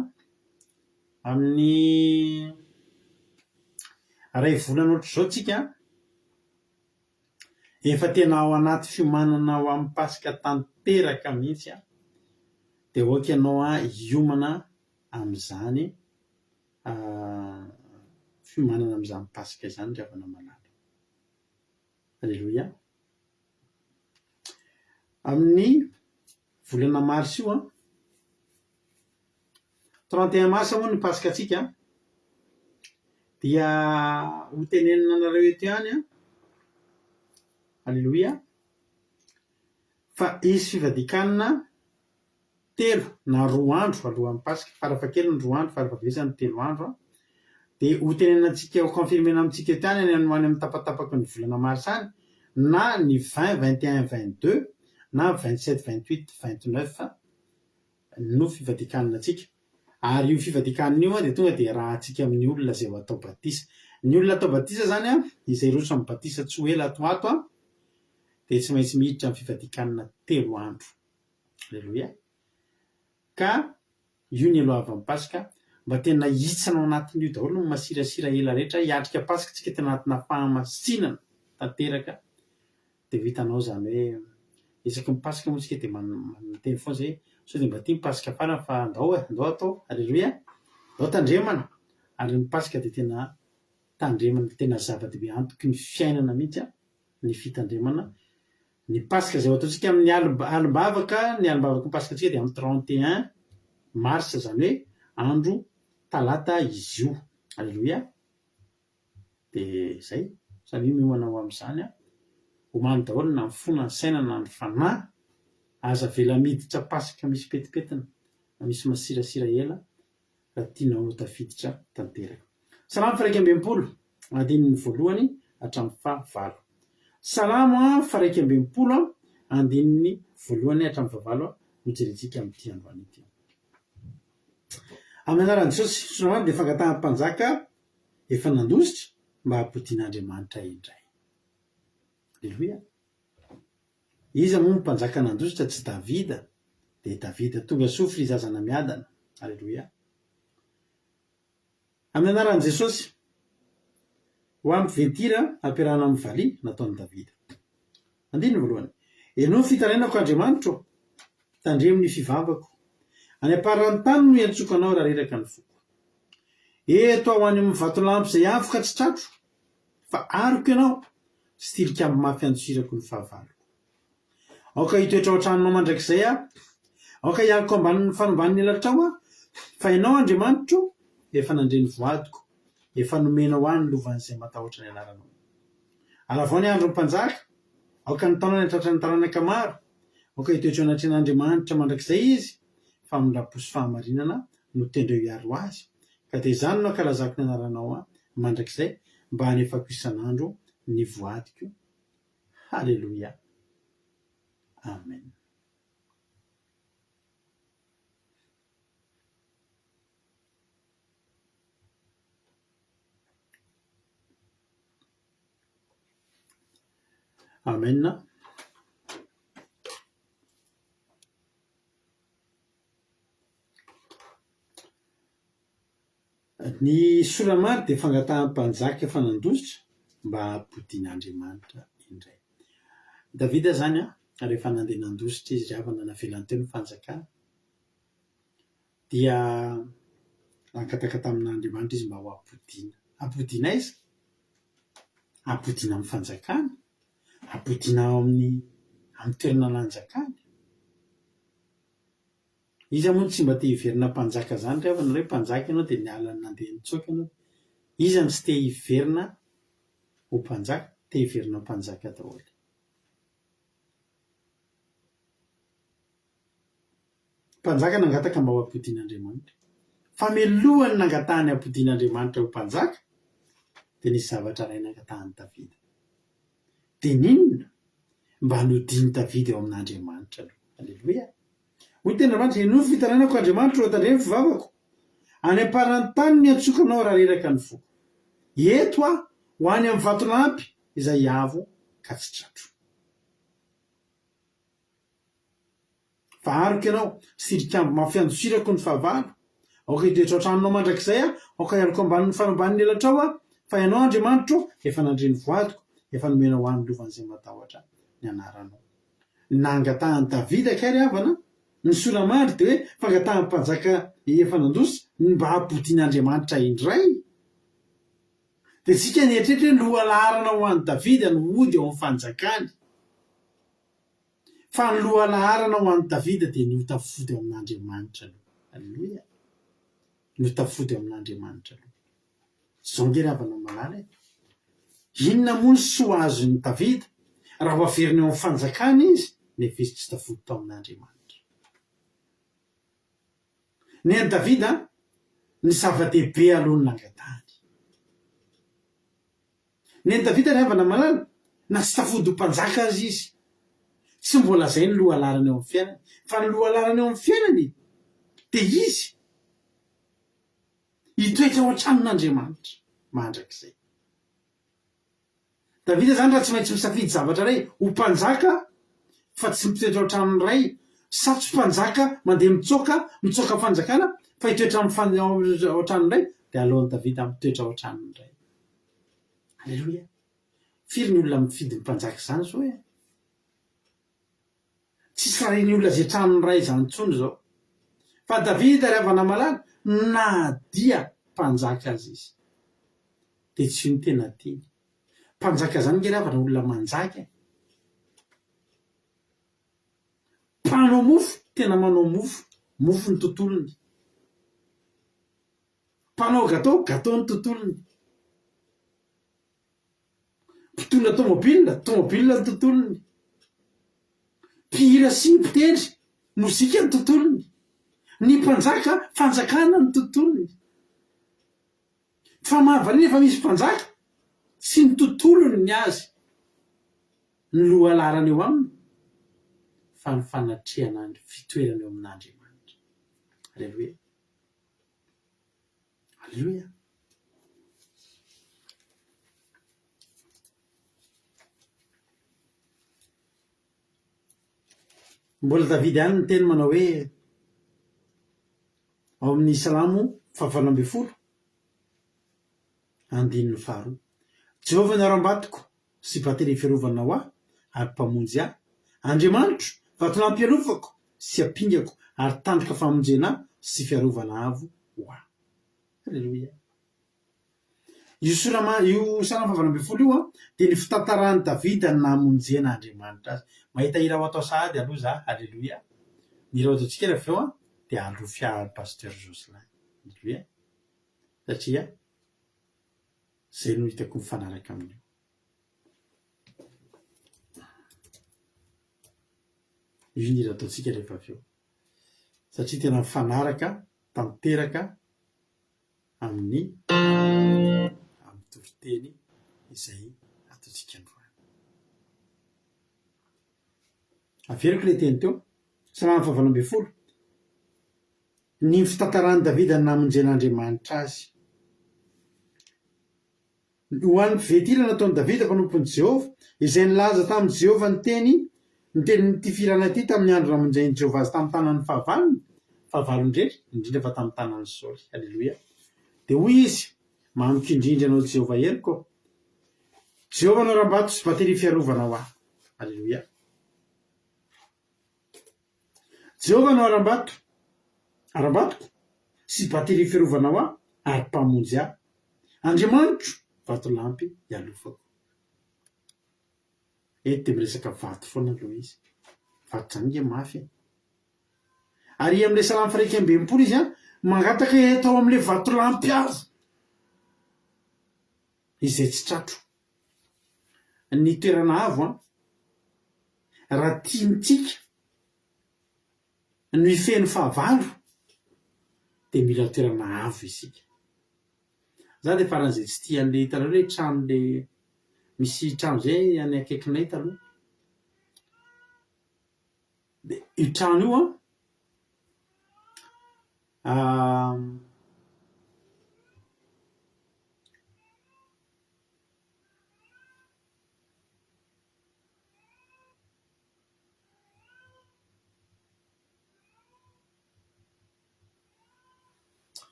amin'ny ray volana ohatr'izao tsika efa tena ao anaty fiomanana ao amin'ny pasika tanteraka mihitsy dia oka ianao hiomana amin'izany fiomanana amin'izany pasika izany ravana malala alleloia amin'ny volana mars io 31 mars moa ny pasika atsika dia ho tenenina anareo eto ihany alleloia fa isy fivadikanana telo na 2 andro alohan'ny pasika farafahakeliny 2 andro farafavesany 3 andro dia ho tenenina antsika ho confirmena amintsika eto ihany any amin'ny tapatapaky ny volana mars any na ny 20 21 22 na 27 28 29 no fivadikanana atsika ary io fivadikanana io dia tonga dia raha antsika amin'ny olona izay ho atao batisa ny olona atao batisa zany izay roso amin'ny batisa tsy ho ela atoato dia tsy maintsy miditra amin'ny fivadikanana 3 andro alleloia ka io ny aloha avy amin'ny pasika mba tena hitsana ao anatin'io daholo no masirasira ela rehetra hiatrika pasika tsika tena anatina fahamasinana tanteraka dia vitanao zany hoe isaky mipasika moa tsika dia manoteny foana zay sao dia mba tia mipasika farany fa andao atao alleloia andao tandremana ary mipasika dia tena tandremana tena zava-dehibe antoky ny fiainana mihitsy ny fitandremana ny pasika zay ataontsika amin'ny alimbavaka ny alimbavaka mipasika antsika dia amin'ny 31 mars zany hoe andro talata izy io alleloia dia zay samy miomanao amin'izany homany daholo na mifona ny sainana ny fanahy aza vela miditra pasika misy petipetina na misy masirasira ela raha tianao tafiditra tanteraka salamo faraika ambem-polo andininy voalohany hatramin'ny fahavalo salamo faraika ambem-polo andininy voalohany hatramin'ny fahavalo no jerentsika amin'ity androany ity amin'ny anaran'i Jesosy sonamany dia fangatahana mpanjaka efa nandositra mba hampodian'Andriamanitra indray alleloia iza moa mpanjaka nandositra tsy Davida dia Davida tonga sofry izazana miadana alleloia amin'ny anaran'i Jesosy ho ampiventira ampiarahana amin'ny valia nataon'i Davida andininy voalohany ianao ny fitarainako Andriamanitra tandremo ny fivavako any aparany tany no iantsokanao raha reraka ny foko eto aho any amin'ny vatolampy izay avoka tsy tratro fa aroko ianao sy tilikambo mafy andosirako ny fahavaloko aoka hitoetra ao an-tranonao mandrakizay aoka hiariko ambanin'ny fanomban'ny elatrao fa ianao Andriamanitra efa nandreny voadiko efa nomenao any lovan'izay matahotra ny anaranao alavao ny andro mpanjaka aoka ny taonany hatratra ny taranaka maro aoka hitoetra ao anatren'Andriamanitra mandrakizay izy fa mindraposy fahamarinana no tendreo hiaro azy ka dia izany no ankalazako ny anaranao mandrakizay mba hanefako isan'andro ny voadiko halleloia amen amen ny soramary dia fangataham-panjaka efa nandositra mba hampodian'Andriamanitra indray Davida zany rehefa nandeha nandositra izy ravana navelany teo ny fanjakana dia nankataka tamin'Andriamanitra izy mba ho hampodiana izy hampodiana amin'ny fanjakana hampodiana amin'ny toerana nanjakany iza moa tsy mba te hiverina mpanjaka zany ravana hoe mpanjaka ianao dia ny alany nandeha nitsoaka ianao iza no tsy te hiverina ho mpanjaka te hiverina mpanjaka daholo mpanjaka nangataka mba ho hampodian'Andriamanitra fa melohany nangatahany hampodian'Andriamanitra ho mpanjaka dia nisy zavatra ray nangatahany Davida dia ninona mba hanodiny Davida eo amin'Andriamanitra aloha alleloia hoy tena Andriamanitra ianao ny fitarainako Andriamanitra eo tandremo fivavako any aparany tany ny antsokanao raha reraka ny foko eto ho any amin'ny vatolampy izay avo ka tsy tratro fa aroko ianao sy tilikambo mafy andosirako ny fahavalo aoka hitoetra ao an-tranonao mandrakizay aoka hiariko ambanin'ny fanomban'ny elatrao fa ianao Andriamanitra efa nandreny voadiko efa nomenao any lovan'izay matahotra ny anaranao nangatahany Davida kary havana ny solamary dia hoe fangatahany mpanjaka efa nandosa mba hampodian'Andriamanitra indray dia tsika nietrehitra hoe lohalaharana ho an'i Davida no ody eo amin'ny fanjakany fa ny lohalaharana ho an'i Davida dia ny hotafody eo amin'Andriamanitra aloha alleloia ny hotafody eo amin'Andriamanitra aloha zao ngery havanao malala inona moa ny soa azon'ny Davida raha ho averina eo amin'ny fanjakany izy nefa izy tsy tafody tao amin'Andriamanitra ny an'i Davida ny zava-dehibe alohan'ny nangatahany ny an'i Davida ry havana malala na tsy tafody ho mpanjaka azy izy tsy mbola zay ny lohalarany eo amin'ny fiainany fa ny lohalarany eo amin'ny fiainany dia izy hitoetra ao an-tranon'Andriamanitra mandrakizay Davida zany raha tsy maintsy misafidy zavatra ray ho mpanjaka fa tsy mitoetra ao an-tranony ray sa tsy mpanjaka mandeha mitsoaka fanjakana fa hitoetra ao an-tranony ray dia aleon'i Davida mitoetra ao an-tranony ray alleloia firy ny olona mifidy ny mpanjaka izany zao tsisy rariny olona zay tranony ray zany tsony zao fa Davida ry havana malala na dia mpanjaka azy izy de tsy ny tena teny mpanjaka zany nge ravana olona manjaka mpanao mofo tena manao mofo ny tontolony mpanao gatao ny tontolony mpitondra tomobila ny tontolony mpihira sy mpitendry mozika ny tontolony ny mpanjaka fanjakana ny tontolony fa mahavaliana efa misy mpanjaka sy ny tontolony ny azy ny lohalarana eo aminy fa ny fanatrehana ny fitoerana eo amin'Andriamanitra. Alleluia. Alleluia. Mbola Davida ihany ny teny manao hoe ao amin'ny Salamo 120 andininy 2 Jehovah ny aram-batoko sy batery fiarovana ho aho ary mpamonjy ahy Andriamanitro vatolampy ialofako sy apingako ary tandroka famonjena sy fiarovana avo ho ahy. Alleluia. Io Salamo 120 io dia ny fitantarany Davida ny namonjena Andriamanitra azy. Mahita ira ho atao sahady aloha za. Alleluia. Ny ira ho ataontsika rehefa eo dia alofia pasteur Joselin. Alleluia. Satria zay no hitako mifanaraka amin'io. Io ny ira ataontsika rehefa avy eo satria tena mifanaraka tanteraka amin'ny toriteny izay ataontsika androany. Averiko le teny teo Salamo 120 ny fitantarany Davida namonjen'Andriamanitra azy. Ho an'ny mpivetirana nataony Davida mpanompon'i Jehovah izay nilaza tamin'i Jehovah ny teny'ity firana ity tamin'ny andro namonjeny Jehovah azy tamin'ny tanan'ny fahavalon-drery indrindra fa tamin'ny tanan'ny Saoly. Alleluia. Dia hoy izy mamiko indrindra anao Jehovah heliko Jehovah no aram-bato sy batery fiarovana ho ahy. Alleluia. Jehovah no aram-batoko sy batery fiarovana ho ahy ary mpamonjy ahy Andriamanitro vatolampy ialofako. Eto miresaka vato foana aloha izy vato zany nge mafy ary amin'ilay Salamo 120 izy mangataka eto amin'ilay vatolampy azy izay tsy tratro ny toerana avo raha tiantsika ny feno fahavalo dia mila toerana avo isika. Za dia faran'izay tsy tia an'ilay hitanao hoe trano le misy trano zay any akaikinay taloha dia io trano io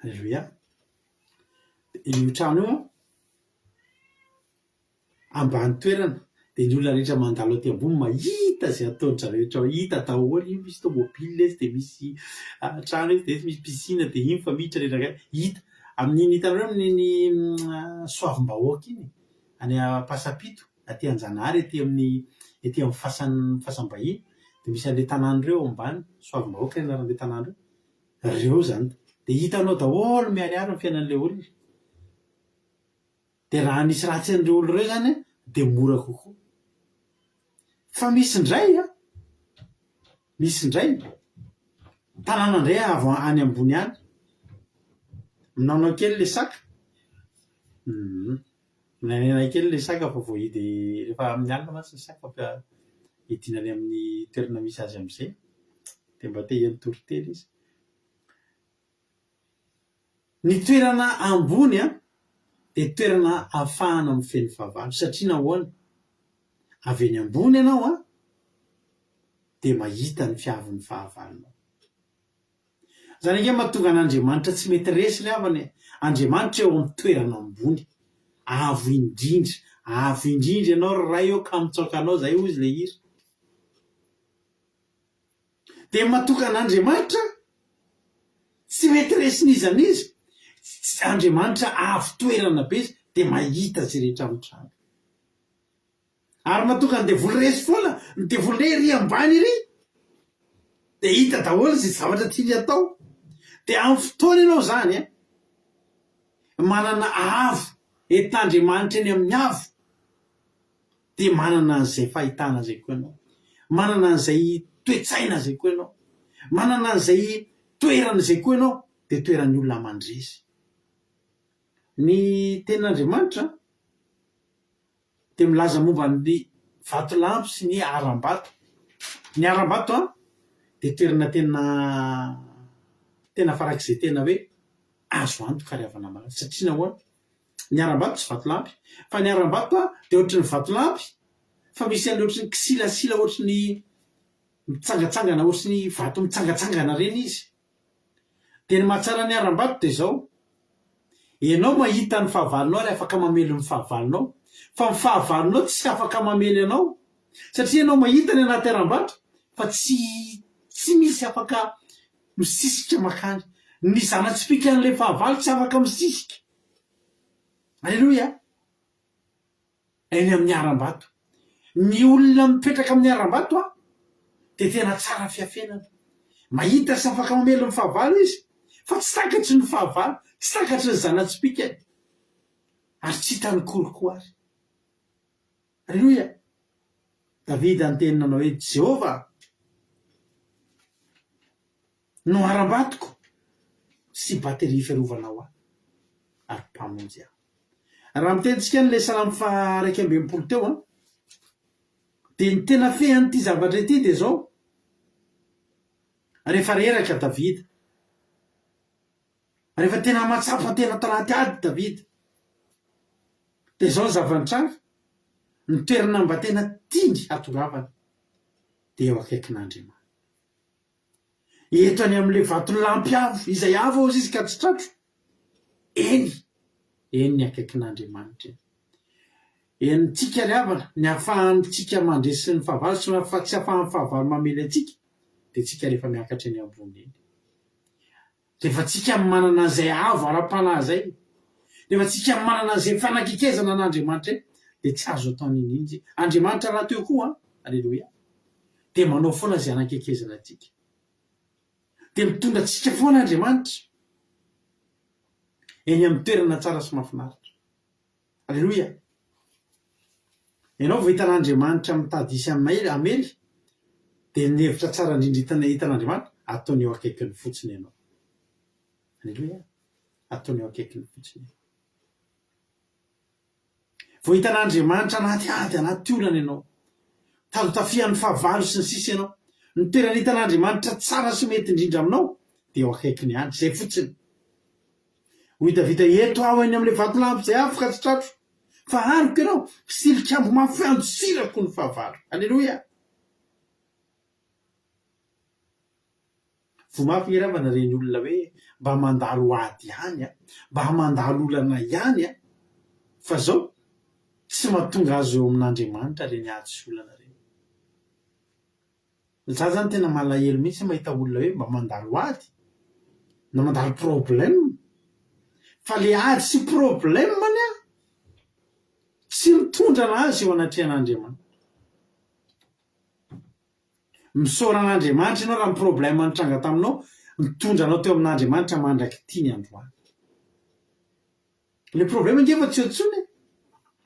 Alleluia. Io trano io ambany toerana dia ny olona rehetra mandalo aty ambony mahita zay ataon'dry rehetra hita daholo. Io misy tomobile izy dia misy trano izy dia misy piscine dia iny fa miditra rehetra hita amin'iny hitanareo amin'iny soavim-bahoaka iny any Pasapito aty Anjanahary ety amin'ny fasam-bahiny dia misy an'ilay tanàn'ireo ambany soavim-bahoaka ny anaran'ilay tanàn'ireo reo zany dia hitanao daholo miharihary ny fiainan'ilay olona. Dia raha nisy ratsy an'ireo olona ireo zany dia mora kokoa. Fa misy indray tanàna indray avy any ambony any minanao kely le saka minanena kely le saka fa voahidy rehefa amin'ny alina mantsy ny saka fa hidinany amin'ny toerana misy azy amin'izay dia mba te hihaino toriteny izy. Ny toerana ambony dia toerana ahafahana mifeny fahavalo satria nahoana avy eny ambony ianao dia mahita ny fiavin'ny fahavalonao. Zany ange mahatonga an'Andriamanitra tsy mety resy ilay havany. Andriamanitra eo amin'ny toerana ambony avo indrindra ianao ray eo ka mitsoaka anao zay hoy izy le hira. dia matokan'Andriamanitra tsy mety resin'izana izy Andriamanitra avy toerana be izy dia mahita zay rehetra mitranga ary matokany devoly resy foana ny devoly ry ambany ry dia hita daholo zay zavatra tiany atao dia amin'ny fotoana ianao zany manana avo entin'Andriamanitra eny amin'ny avo dia manana an'izay fahitana zay koa ianao manana an'izay toetsaina zay koa ianao manana an'izay toerana zay koa ianao dia toeran'ny olona mandresy ny tenin'Andriamanitra dia milaza momba ny vatolampy sy ny aram-bato ny aram-bato dia toerana tena farak'izay tena hoe azo antoka ary havana malaza satria nahoana ny aram-bato tsy vatolampy fa ny aram-bato dia ohatry ny vatolampy fa misy an'ilay ohatry ny kisilasila ohatry ny mitsangatsangana ohatry ny vato mitsangatsangana reny izy dia ny mahatsara ny aram-bato dia izao ianao mahita ny fahavalonao ary afaka mamely ny fahavalonao fa ny fahavalonao tsy afaka mamely anao satria ianao mahita ny anaty aram-bato fa tsy misy afaka misisika makany ny zana-tsipika n'ilay fahavalo tsy afaka misisika alleloia eny amin'ny aram-bato ny olona mipetraka amin'ny aram-bato dia tena tsara fiafenana mahita sy afaka mamely ny fahavalo izy fa tsy takatry ny fahavalo tsy takatry ny zana-tsipikany ary tsy hitany koloko ary alleloia Davida ny teny nanao hoe Jehova no aram-batoko sy batery fiarovana aho ary mpamonjy aho raha mitentsika n'ilay salamo 112 teo dia ny tena fehan'ity zavatra ity dia zao rehefa reraka Davida rehefa tena matsapa tena tanaty ady Davida dia zao ny zavanitranga ny toerana mba tena tindry hatoravana dia eo akaikin'Andriamanitra eto any amin'ilay vatolampy avo izay avo ao izy ka tsy tratro eny ny akaikin'Andriamanitra eny tsika ry havana ny ahafahantsika mandresy ny fahavalo sy tsy ahafahan'ny fahavalo mamely antsika dia tsika rehefa miakatra eny ambony eny rehefa tsika manana an'izay avo ara-panahy zay rehefa tsika manana an'izay fanakekezana an'Andriamanitra eny dia tsy azo ataony ininjy Andriamanitra raha teo koa alleloia dia manao foana izay anakekezana antsika dia mitondra antsika foana Andriamanitra eny amin'ny toerana tsara sy mahafinaritra alleloia ianao vao hitan'Andriamanitra mitady isy amely dia ny hevitra tsara indrindra hitan'Andriamanitra ataony eo akaikiny fotsiny ianao alleloia ataony eo akaikiny fotsiny vao hitan'Andriamanitra anaty ady anaty olana ianao tazotafihan'ny fahavalo sy ny sisa ianao ny toerana hitan'Andriamanitra tsara sy mety indrindra aminao dia eo akaikiny any zay fotsiny hoy Davida eto aho eny amin'ilay vatolampy zay afaka tsy tratro fa ariko ianao silikambo mafiantsirako ny fahavalo alleloia vomafy iravana reny olona hoe mba mandalo ady ihany mba mandalo olana ihany fa zao tsy mahatonga azo eo amin'Andriamanitra reny ady sy olana reny za zany tena malahelo mihitsy mahita olona hoe mba mandalo ady na mandalo problème fa le ady sy problème many tsy mitondra anazy eo anatrehan'Andriamanitra misaoran'Andriamanitra ianao raha ny problème nitranga taminao mitondra anao teo amin'Andriamanitra mandraky tiany androany le problème ngefa tsy otsony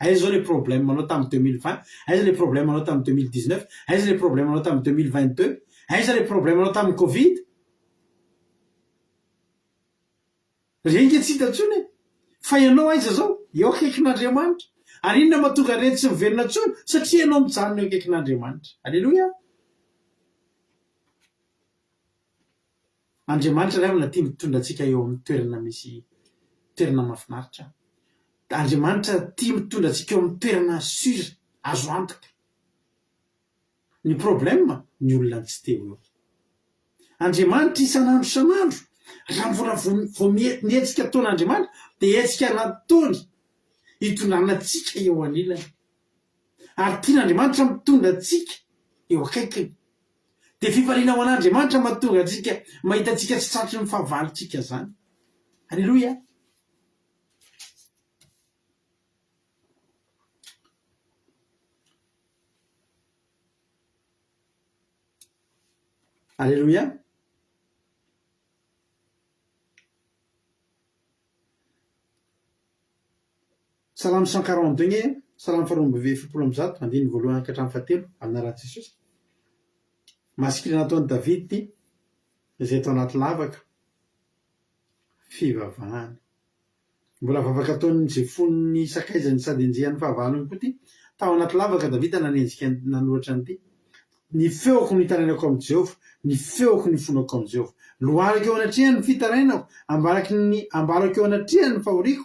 aiza zao le problème anao tamin'ny 2020 aiza le problème anao tamin'ny 2019 aiza le problème anao tamin'ny 2022 aiza le problème anao tamin'ny Covid renge tsy hitatsony fa ianao aiza zao eo akaikin'Andriamanitra ary inona mahatonga reny tsy miverina tsony satria ianao mijanona eo akaikin'Andriamanitra alleloia Andriamanitra ray avana tia mitondra antsika eo amin'ny toerana misy toerana mahafinaritra Andriamanitra tia mitondra antsika eo amin'ny toerana sura azo antoka ny problème ny olona tsy teo eo Andriamanitra isan'andro isan'andro raha mbola vao mietsika taon'Andriamanitra dia etsika nataony hitondrana antsika eo anilany ary tian'Andriamanitra mitondra antsika eo akaikiny dia fifaliana ho an'Andriamanitra mahatonga antsika mahita antsika tsy tratry ny fahavalontsika zany. Alleloia. Alleloia. Salamo 142 gne salamo faharoambivy fipolo amby zato andiny voalohany ka hatramin'ny fahatelo amin'ny anaran'i Jesosy. Masikila nataon'i Davidy izay tao anaty lavaka fivavahana. Mbola vavaka ataony zay fonony sakaizany sady enjehan'ny fahavalony koa ty. Tao anaty lavaka Davida nanenjika nanoratra an'ity: ny feoko ny hitanenako amin'i Jehovah, ny feoko ny fonako amin'i Jehovah. Lohariko eo anatrehany ny fitarainako, ambalako eo anatrehany ny fahoriako.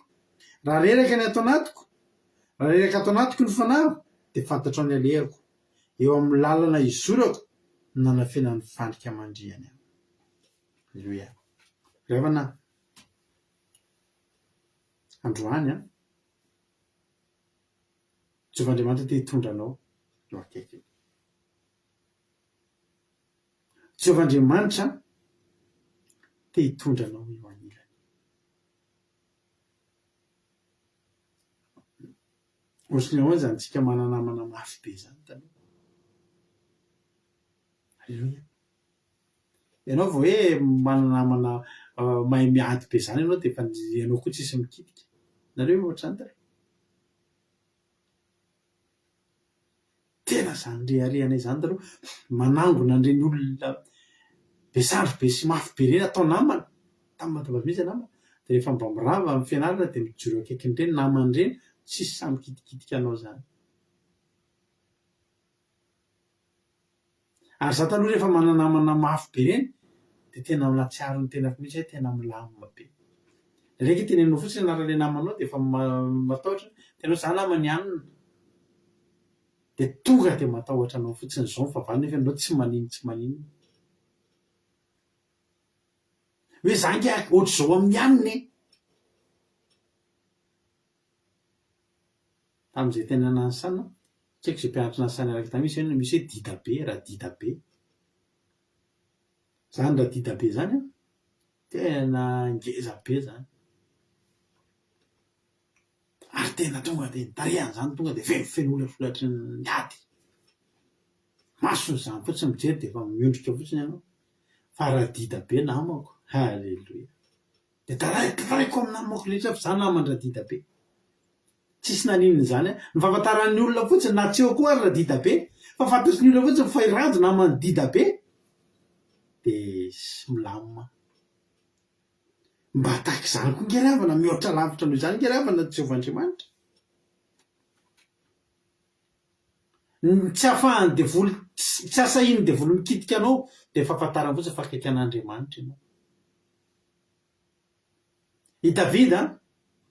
Raha reraka ny ato anatiko, raha reraka ato anatiko ny fanahy, dia fantatro ny alehako. Eo amin'ny lalana izorako nanafena ny fandrika mandriany aho. Alleluia. Revana androany a Jehovah'Andriamanitra te hitondra anao eo akaiky. Jehovah'Andriamanitra te hitondra anao eo anilany. Ohatrany ahoana zany tsika mananamana mafy be zany taloha. Alleluia. Ianao vao hoe mananamana mahay miady be zany ianao dia efa ianao koa tsisy mikitika. Nareo ohatrany tara. Tena zany reharehanay zany taloha, manangona an'ireny olona besandro be sy mafy be reny atao namana tamin'ny Madagasikara mihitsy namana. Dia rehefa mba mirava amin'ny fianarana dia mijoro akaikin'ireny naman'ireny, tsisy samy kitikitika anao zany. Ary za taloha rehefa mananamana mafy be reny dia tena natsiaro ny tenako mihitsy hoe tena milamina be. Raiky tenenao fotsiny anaran'ilay namanao dia efa matahotra, tenao za namany anina. Dia tonga dia matahotra anao fotsiny izao ny fahavalony nefa ianao tsy maninona. Hoe za nge ohatr'izao amin'ny anina e. Tamin'izay tena nansana, tsy haiko izay mpianatra nansana araka tamin'isy hoe misy hoe dida be, raha dida be. Zany raha dida be zany a, tena ngeza be zany. Ary tena tonga dia nitarehany zany, tonga dia fenofenolafolatry ny ady. Masony zany fotsiny mijery dia efa miondrika fotsiny ianao. Fa raha dida be namako, halleloia. Dia taraiko amin'ny namako rehetra fa za naman-draha dida be. Tsisy naninona zany a, ny fahafantaran'ny olona fotsiny na tsy eo koa ary raha dida be, fa fantatry ny olona fotsiny fa irado namany dida be dia sy milamina. Mba tahaka izany koa ngeravana, mihoatra lavitra noho izany ngeravana Jehovah'Andriamanitra. Tsy ahafahany devoly, tsy asahiny devoly mikitika anao dia efa ahafantarany fotsiny fa akaiky an'Andriamanitra ianao. I Davida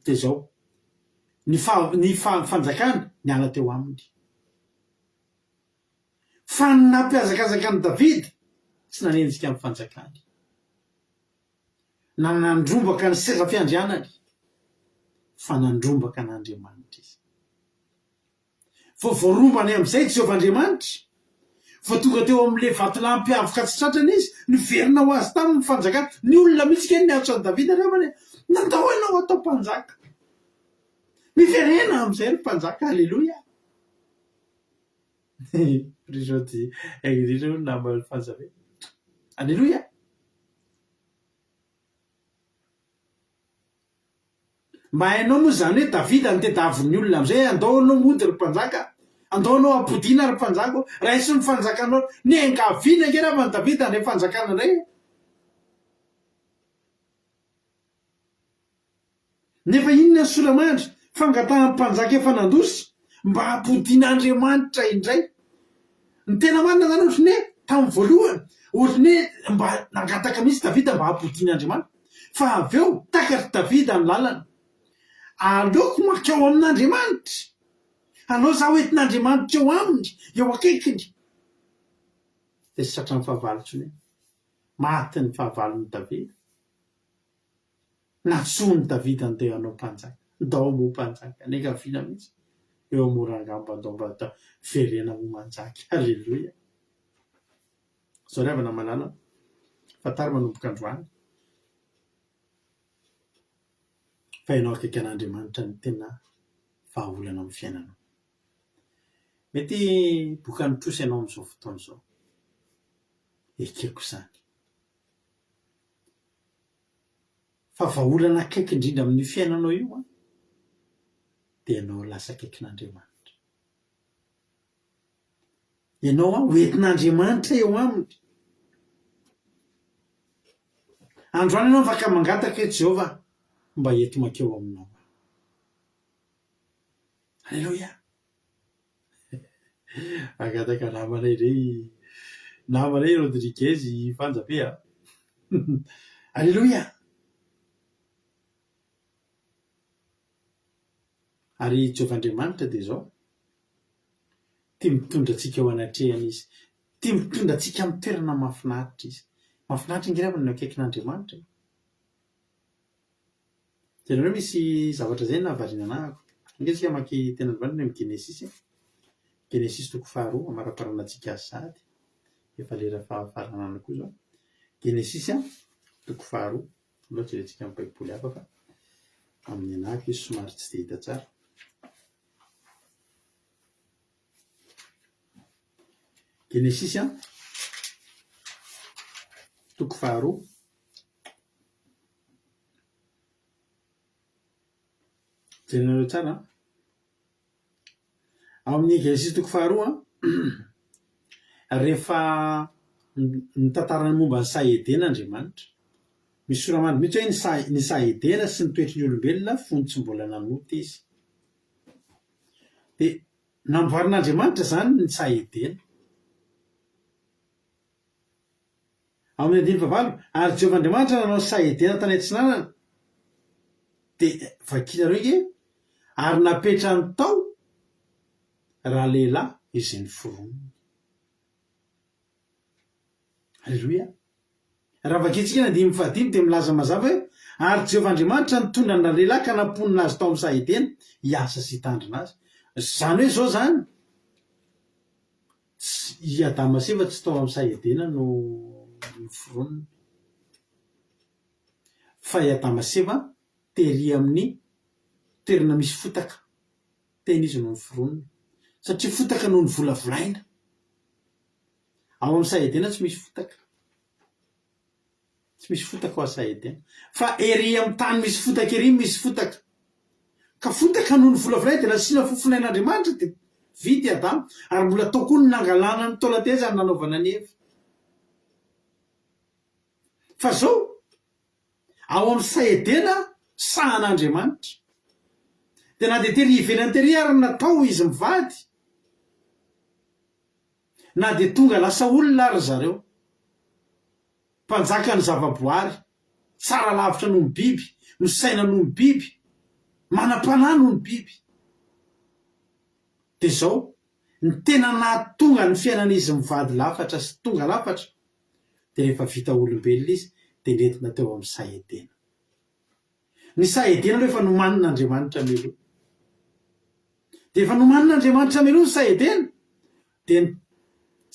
dia izao, ny fanjakana niala teo aminy. Fa ny nampiazakazakany Davida tsy nanenjika amin'ny fanjakany. Na nandrombaka ny seza fiandrianany, fa nandrombaka an'Andriamanitra izy. Vao voarombany amin'izay Jehovah'Andriamanitra, vao tonga teo amin'ilay vatolampy avoka tsy tratrany izy, niverina ho azy tamin'ny fanjakana. Ny olona mihitsy kely niatso an'i Davida revany, nandao ianao atao mpanjaka. Miverena amin'izay ny mpanjaka. Alleloia. Risody indrindra ho namany fanjave. Alleloia. Mba hainao moa zany hoe Davida nitadiavin'ny olona amin'izay, andao anao mody ry mpanjaka, andao anao ampodiana ry mpanjaka, raiso ny fanjakanao. Ny angaviana nge raha Davida ny fanjakana indray. Nefa inona ny solamandry fangatahany mpanjaka efa nandosy mba hampodiana Andriamanitra indray. Ny tena marina zany ohatrany hoe tamin'ny voalohany, ohatrany hoe mba nangataka mihitsy Davida mba hampodiana Andriamanitra. Fa avy eo takatry Davida ny lalana. Aleoko makeo amin'Andriamanitra. Anao za hoentin'Andriamanitra eo aminy, eo akaikiny. Dia sy tratra ny fahavalontsony. Maty ny fahavalon'ny Davida. Natsony Davida andeha hanao mpanjaka. Ndao mo mpanjaka. Ny angaviana mihitsy. Eo amorangamba ndao mba verena ho manjaka. Halleluia. zao ry havana malala fatary manomboka androany fa ianao akaiky an'Andriamanitra ny tena vahaolana amin'ny fiainanao. Mety boka nitrosa ianao amin'izao fotoana izao, ekeko izany. Fa vahaolana akaiky indrindra amin'ny fiainanao io dia ianao lasa akaikin'Andriamanitra. Ianao hoentin'Andriamanitra eo aminy. Androany ianao afaka mangataka eto Jehova mba hety makeo aminao. Alleluia. Angataka namanay Rodriguez Fanjapé. Alleluia. Ary Jehova Andriamanitra dia zao tia mitondra antsika ho anatrehany izy, tia mitondra antsika amin'ny toerana mahafinaritra izy. Mahafinaritra ingravana ny akaikin'Andriamanitra. Tena hoe misy zavatra zay nahavariana anahako. Ingatsika maki tena androany amin'ny Genesis. Genesis 2:2 amaraparana antsika azy sady. Efa lera fahafaranana koa zao. Genesis 2:2 loatra irentsika amin'ny Baiboly hafa fa amin'ny anahako izy somary tsy dia hita tsara. Genesis 2:2 jerenareo tsara. Ao amin'ny Genesis 2:2 rehefa nitantarana momba ny Saedena Andriamanitra, misy soramandry mihitsy hoe ny Saedena sy ny toetry ny olombelona fony tsy mbola nanota izy. Dia namboarin'Andriamanitra zany ny Saedena. Amin'ny 9:9 ary Jehova Andriamanitra nanao Saedena tany antsinanana dia vakianareo ige ary napetra ny tao raha lehilahy izay ny foroniny. Alleluia. Raha vakintsika ny 10:5 dia milaza mazava hoe ary Jehova Andriamanitra nitondra ny lehilahy ka namponina azy tao amin'ny Saedena hiasa sy hitandrina azy. Zany hoe zao zany i Adama sy Eva tsy tao amin'ny Saedena no foronina, fa i Adama sy Eva tery amin'ny toerana misy fotaka, tena izy no foronina satria fotaka no volavolaina. Ao amin'ny Saedena tsy misy fotaka, tsy misy fotaka ao Saedena, fa ery amin'ny tany misy fotaka ery misy fotaka, ka fotaka no volavolaina dia nasiana fofolain'Andriamanitra dia vita Adama, ary mbola tao koa ny nangalana ny taolateza ary nanaovana ny Eva. Fa zao ao amin'ny Saedena sahan'Andriamanitra dia na dia tery ivelany tery ary natao izy mivady, na dia tonga lasa olona ary zareo, mpanjaka ny zavaboary, tsara lavitra noho ny biby, no saina noho ny biby, manam-panahy noho ny biby. Dia zao ny tena nahatonga ny fiainan'izy mivady lafatra sy tonga lafatra dia rehefa vita olombelona izy dia nentina teo amin'ny Saedena. Ny Saedena aloha efa nomanin'Andriamanitra meloa. Dia efa nomanin'Andriamanitra meloa ny Saedena dia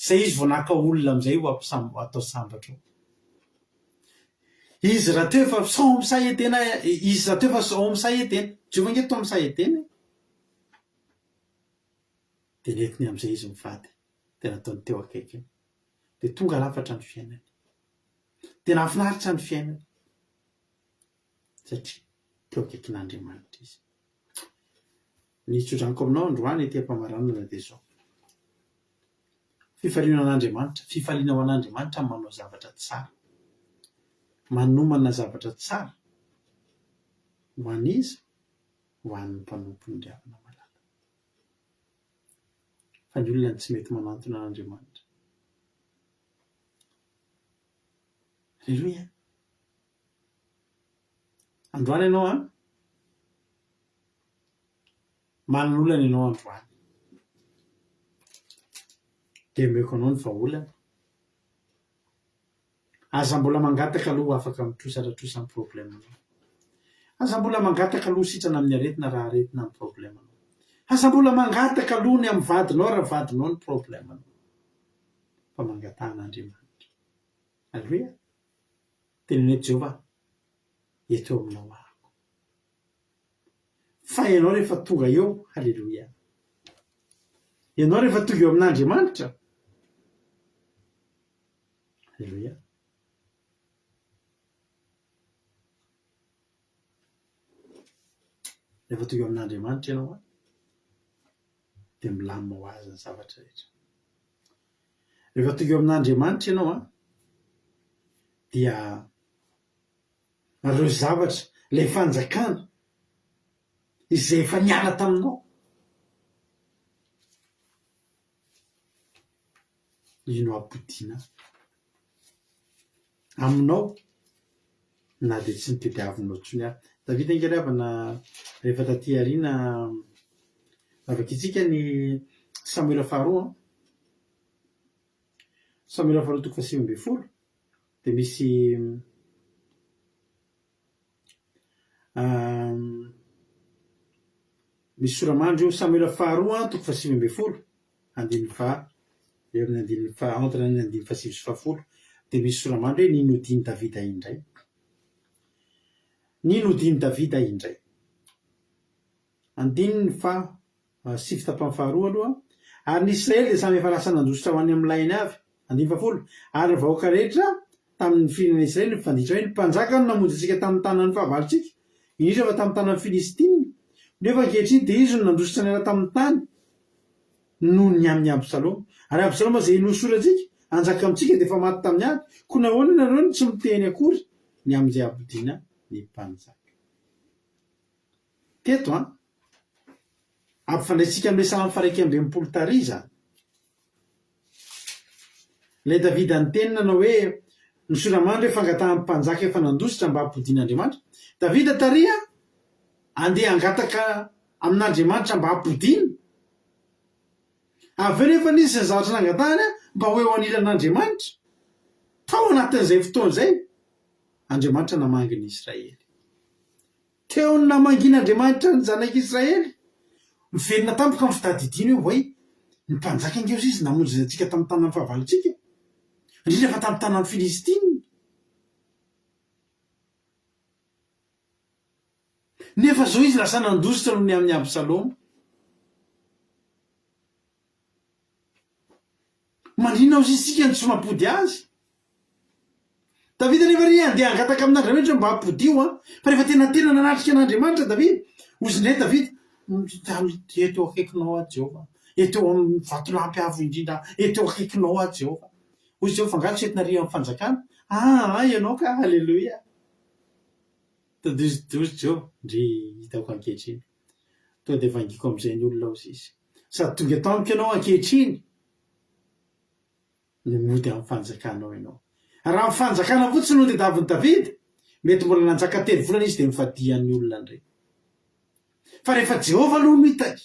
zay izy vao naka olona amin'izay ho atao sambatra. Izy raha teo efa sao amin'ny Saedena, izy raha teo efa sao amin'ny Saedena, Jehova nge tao amin'ny Saedena dia nentiny amin'izay izy mivady dia nataony teo akaikiny dia tonga lafatra ny fiainany, dia nahafinaritra ny fiainany satria teo akaikin'Andriamanitra izy. Ny tsodraniko aminao androany ety am-pamaranana dia zao: fifaliana an'Andriamanitra, fifaliana ao an'Andriamanitra manao zavatra tsara, manomana zavatra tsara ho an'izy, ho an'ny mpanompony ny havana malala. Fa ny olona tsy mety manantona an'Andriamanitra. Alleluia. Androany ianao manan'olana ianao androany dia meko anao ny vahaolana. Aza mbola mangataka aloha afaka mitrosatratrosa amin'ny problemanao. Aza mbola mangataka aloha sitrana amin'ny aretina raha aretina amin'ny problemanao. Aza mbola mangataka aloha ny amin'ny vadinao raha vadinao ny problemanao. Fa mangatahana Andriamanitra. Aleluia. Teneneo Jehova eto aminao ahako. Fa ianao rehefa tonga eo, haleloia. Ianao rehefa tonga eo amin'Andriamanitra, haleloia. Rehefa tonga eo amin'Andriamanitra ianao dia milamina ho azy ny zavatra rehetra. Rehefa tonga eo amin'Andriamanitra ianao dia ireo zavatra ilay fanjakana izay efa niala taminao, ino ampodiana aminao na dia tsy nitadiavinao intsony aho. Davida angariavana rehefa taty aoriana avaka itsika ny Samuela faharoa, Samuela faharoa 7:20 dia misy misy soramandry io. Samuela faharoa 7:20 eo amin'ny 7:20 dia misy soramandry hoe ninodiny Davida indray. Ninodiny Davida indray. Andininy fa 7:faharoa aloha. Ary ny Israely dia samy efa lasa nandositra ho any amin'ny lainy avy. 10:40 ary ny vahoaka rehetra tamin'ny firenena Israely nifanditra hoe ny mpanjaka no namonjy antsika tamin'ny tanan'ny fahavalontsika, indrindra fa tamin'ny tanan'ny Filistina. Nefa ankehitriny dia izy no nandositra ny ala tamin'ny tany noho ny amin'ny Absaloma. Ary Absaloma izay nosora antsika anjaka amintsika dia efa maty tamin'ny ady. Koa nahoana ianareo no tsy miteny akory ny amin'izay ampodiana ny mpanjaka. Teto ampifandraitsika amin'ilay Salamo 119 tariza. Ilay Davida nitenina na hoe ny soramandry hoe fangatahan'ny mpanjaka efa nandositra mba hampodian'Andriamanitra. Davida taria andeha angataka amin'Andriamanitra mba hampodiana. Avy eo rehefa nisy ny zavatra nangatahany mba ho eo anilan'Andriamanitra, tao anatin'izay fotoana izay Andriamanitra namanginy Israely. Teo ny namangin'Andriamanitra ny zanak'Israely. Miverina tampoka amin'ny fitadidiana hoe ny mpanjaka angeo izy namonjy antsika tamin'ny tanan'ny fahavalontsika, indrindra fa tamin'ny tanan'ny Filistina. Nefa zao izy lasa nandositra noho ny amin'ny Absaloma. Maninona ao isika ny tsy mampody azy? Davida rehefa ry andeha angataka amin'Andriamanitra mba hampodio fa rehefa tena nanatrika an'Andriamanitra Davida, ozy indray Davida, eto akaikinao a Jehova, eto amin'ny vatolampy avo indrindra, eto akaikinao a Jehova. Ozy Jehova fangatro entina ry amin'ny fanjakana. Ianao ka, haleloia. Tadozy Jehova ndry hitako ankehitriny. Tonga dia vangiko amin'izay ny olona ozy izy. Sady tonga tampoka ianao ankehitriny ny mody amin'ny fanjakanao ianao. Raha amin'ny fanjakana fotsiny no tadiavin'i Davida, mety mbola nanjaka 3 volana izy dia mifadian'ny olona indray. Fa rehefa Jehova aloha no hitany,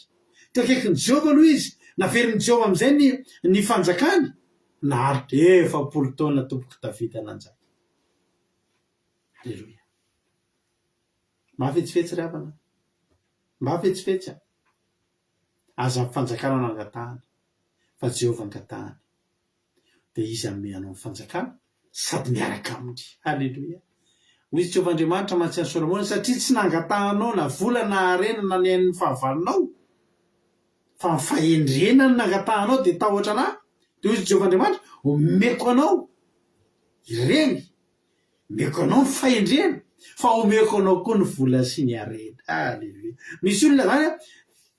teo akaikin'ny Jehova aloha izy, naverin'i Jehova amin'izay ny fanjakany, naharitra 40 taona tompoky Davida nanjaka. Haleloia. Mahafetsifetsy ry havana, mahafetsifetsy aza amin'ny fanjakana nangatahana, fa Jehova angatahana. Dia izy amin'ny anao amin'ny fanjakana sady miaraka aminy. Haleloia. Hoy izy Jehova Andriamanitra mantsiany Solomona, satria tsy nangatahanao na vola na harena na ny ain'ny fahavalonao, fa ny fahendrenany nangatahanao dia tahotra anahy. Dia hoy izy Jehova Andriamanitra, omeko anao ireny, omeko anao ny fahendrena, fa omeko anao koa ny vola sy ny harena. Haleloia. Misy olona zany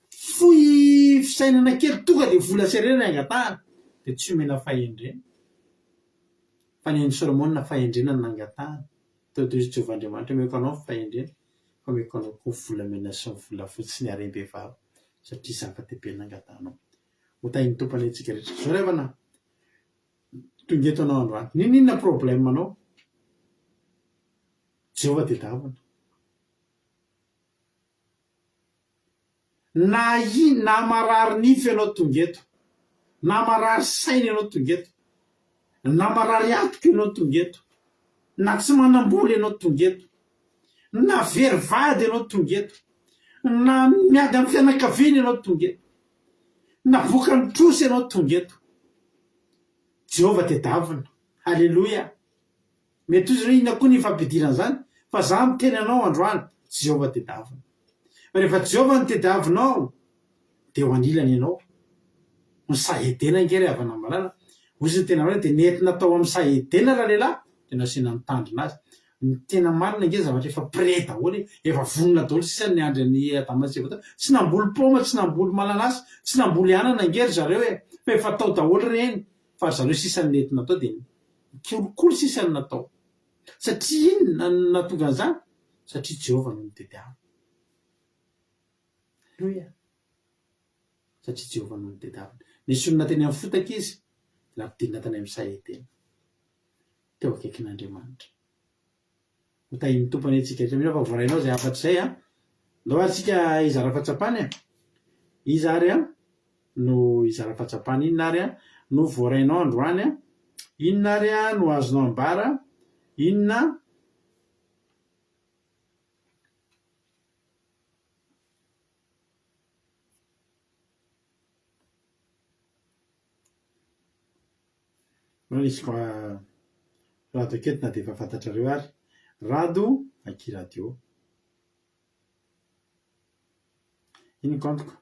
fohy fisainana kely tonga dia vola sy harena angatahana dia tsy omena fahendrena. Fa ny ain'ny Solomona fahendrena nangatahana. Teo izy Jehova Andriamanitra, omeko anao ny fahendrena, fa omeko anao koa volamena sy ny volafotsy sy ny harem-behivavy, satria zava-dehibe nangatahanao. Hotahiny tompany antsika rehetra. Zao ry havana, tonga eto anao androany, ninona problemanao? Jehova tadiavina. Na marary nify ianao tonga eto, na marary saina ianao tonga eto, na marary atoka ianao tonga eto, na tsy manam-bola ianao tonga eto, na very vady ianao tonga eto, na miady amin'ny fianakaviana ianao tonga eto, na voka ny trosy ianao tonga eto, Jehova tadiavina. Haleloia. mety ozy re ina koa ny fampidirana zany fa za miteny anao androany Jehovah tediavina fa rehefa Jehovah ny tediavinao de ho anilany ianao ny sahedena ngery avana malala ozy ny tena marina de nentina atao amin'ny sahedena raha lehilahy tena asiana mitandrina azy ny tena marina nge zavatra efa pré daholo efa vonona daholo sisany andriny Adamaseva tsy namboly paoma tsy namboly mananasy tsy namboly anana ngery zareo fa efa tao daholo reny fa zareo sisany nentina atao de kolokolo sisany natao satria inona natonga an'izany satria Jehovah no nitediavina aleloia satria Jehovah no nitediavina nisy olona teny amin'ny fotaka izy lampidinina tany amin'ny sahedena teo akaikin'Andriamanitra hotahiny tompony antsika rehetra fa voarainao zay afatra zay ndao atsika izara fahatsapany iza ary no izara fahatsapany inona ary no voarainao androany inona ary no azonao ambara inona nisy koa rado aketina de efa fantatrareo ary rado akiradio iny kontiko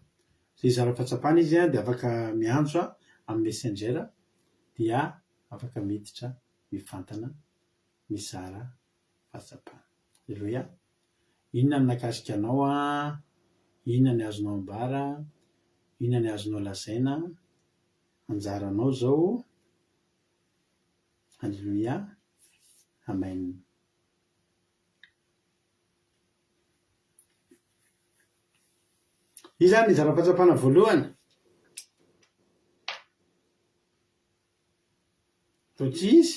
zay zara fahatsapana izy de afaka miantso amin'ny messenger dia afaka miditra mifantana mizara fahatsapana aleloia inona ny nakasika anao inona ny azonao ambara inona ny azonao lazaina anjaranao zao aleloia amen izy zany nizara fahatsapana voalohany totsy izy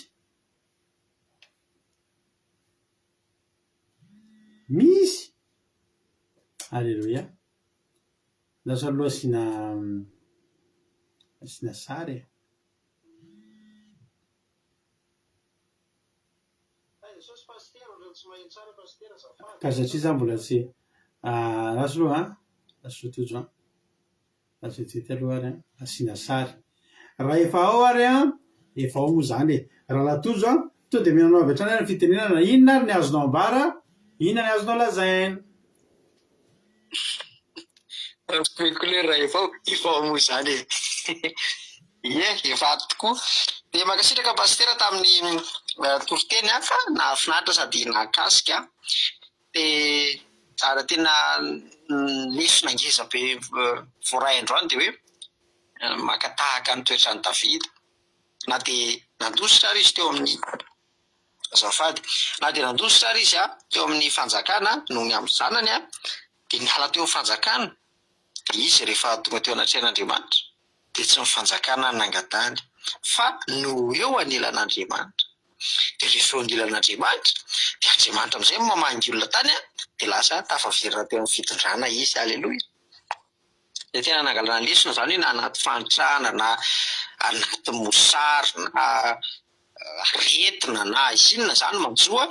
misy aleloia lasa aloha asina sary ka satria za mbola tsy raso aloha lasotojo lasototy aloha ary asina sary raha efa ao ary efa ao moa zany raha latojo to de minanao avy hatrany ny fitenenana inona ary ny azonao ambara inona ny azonao lazaina koler raha efa ao moa zany efa tokoa de makasitraka pastera tamin'ny toriteny fa nahafinaritra sady nakasika de ara tena lesona ngeza be voaray androany de hoe makatahaka ny toetrany Davida na de nandositra ary izy teo amin'ny azafady na de nandositra ary izy teo amin'ny fanjakana noho ny amin'ny zanany de niala teo amin'ny fanjakana de izy rehefa tonga teo anatrehan'Andriamanitra de tsy mifanjakana nangatany fa no eo anilan'Andriamanitra de rehefa eo anilan'Andriamanitra de Andriamanitra amizay mamangy olona tany de lasa tafaverina teo amin'ny fitondrana izy aleloia de tena nangalana lesona zany hoe na anaty fanitrana na anaty mosary na aretina na inona zany manjoa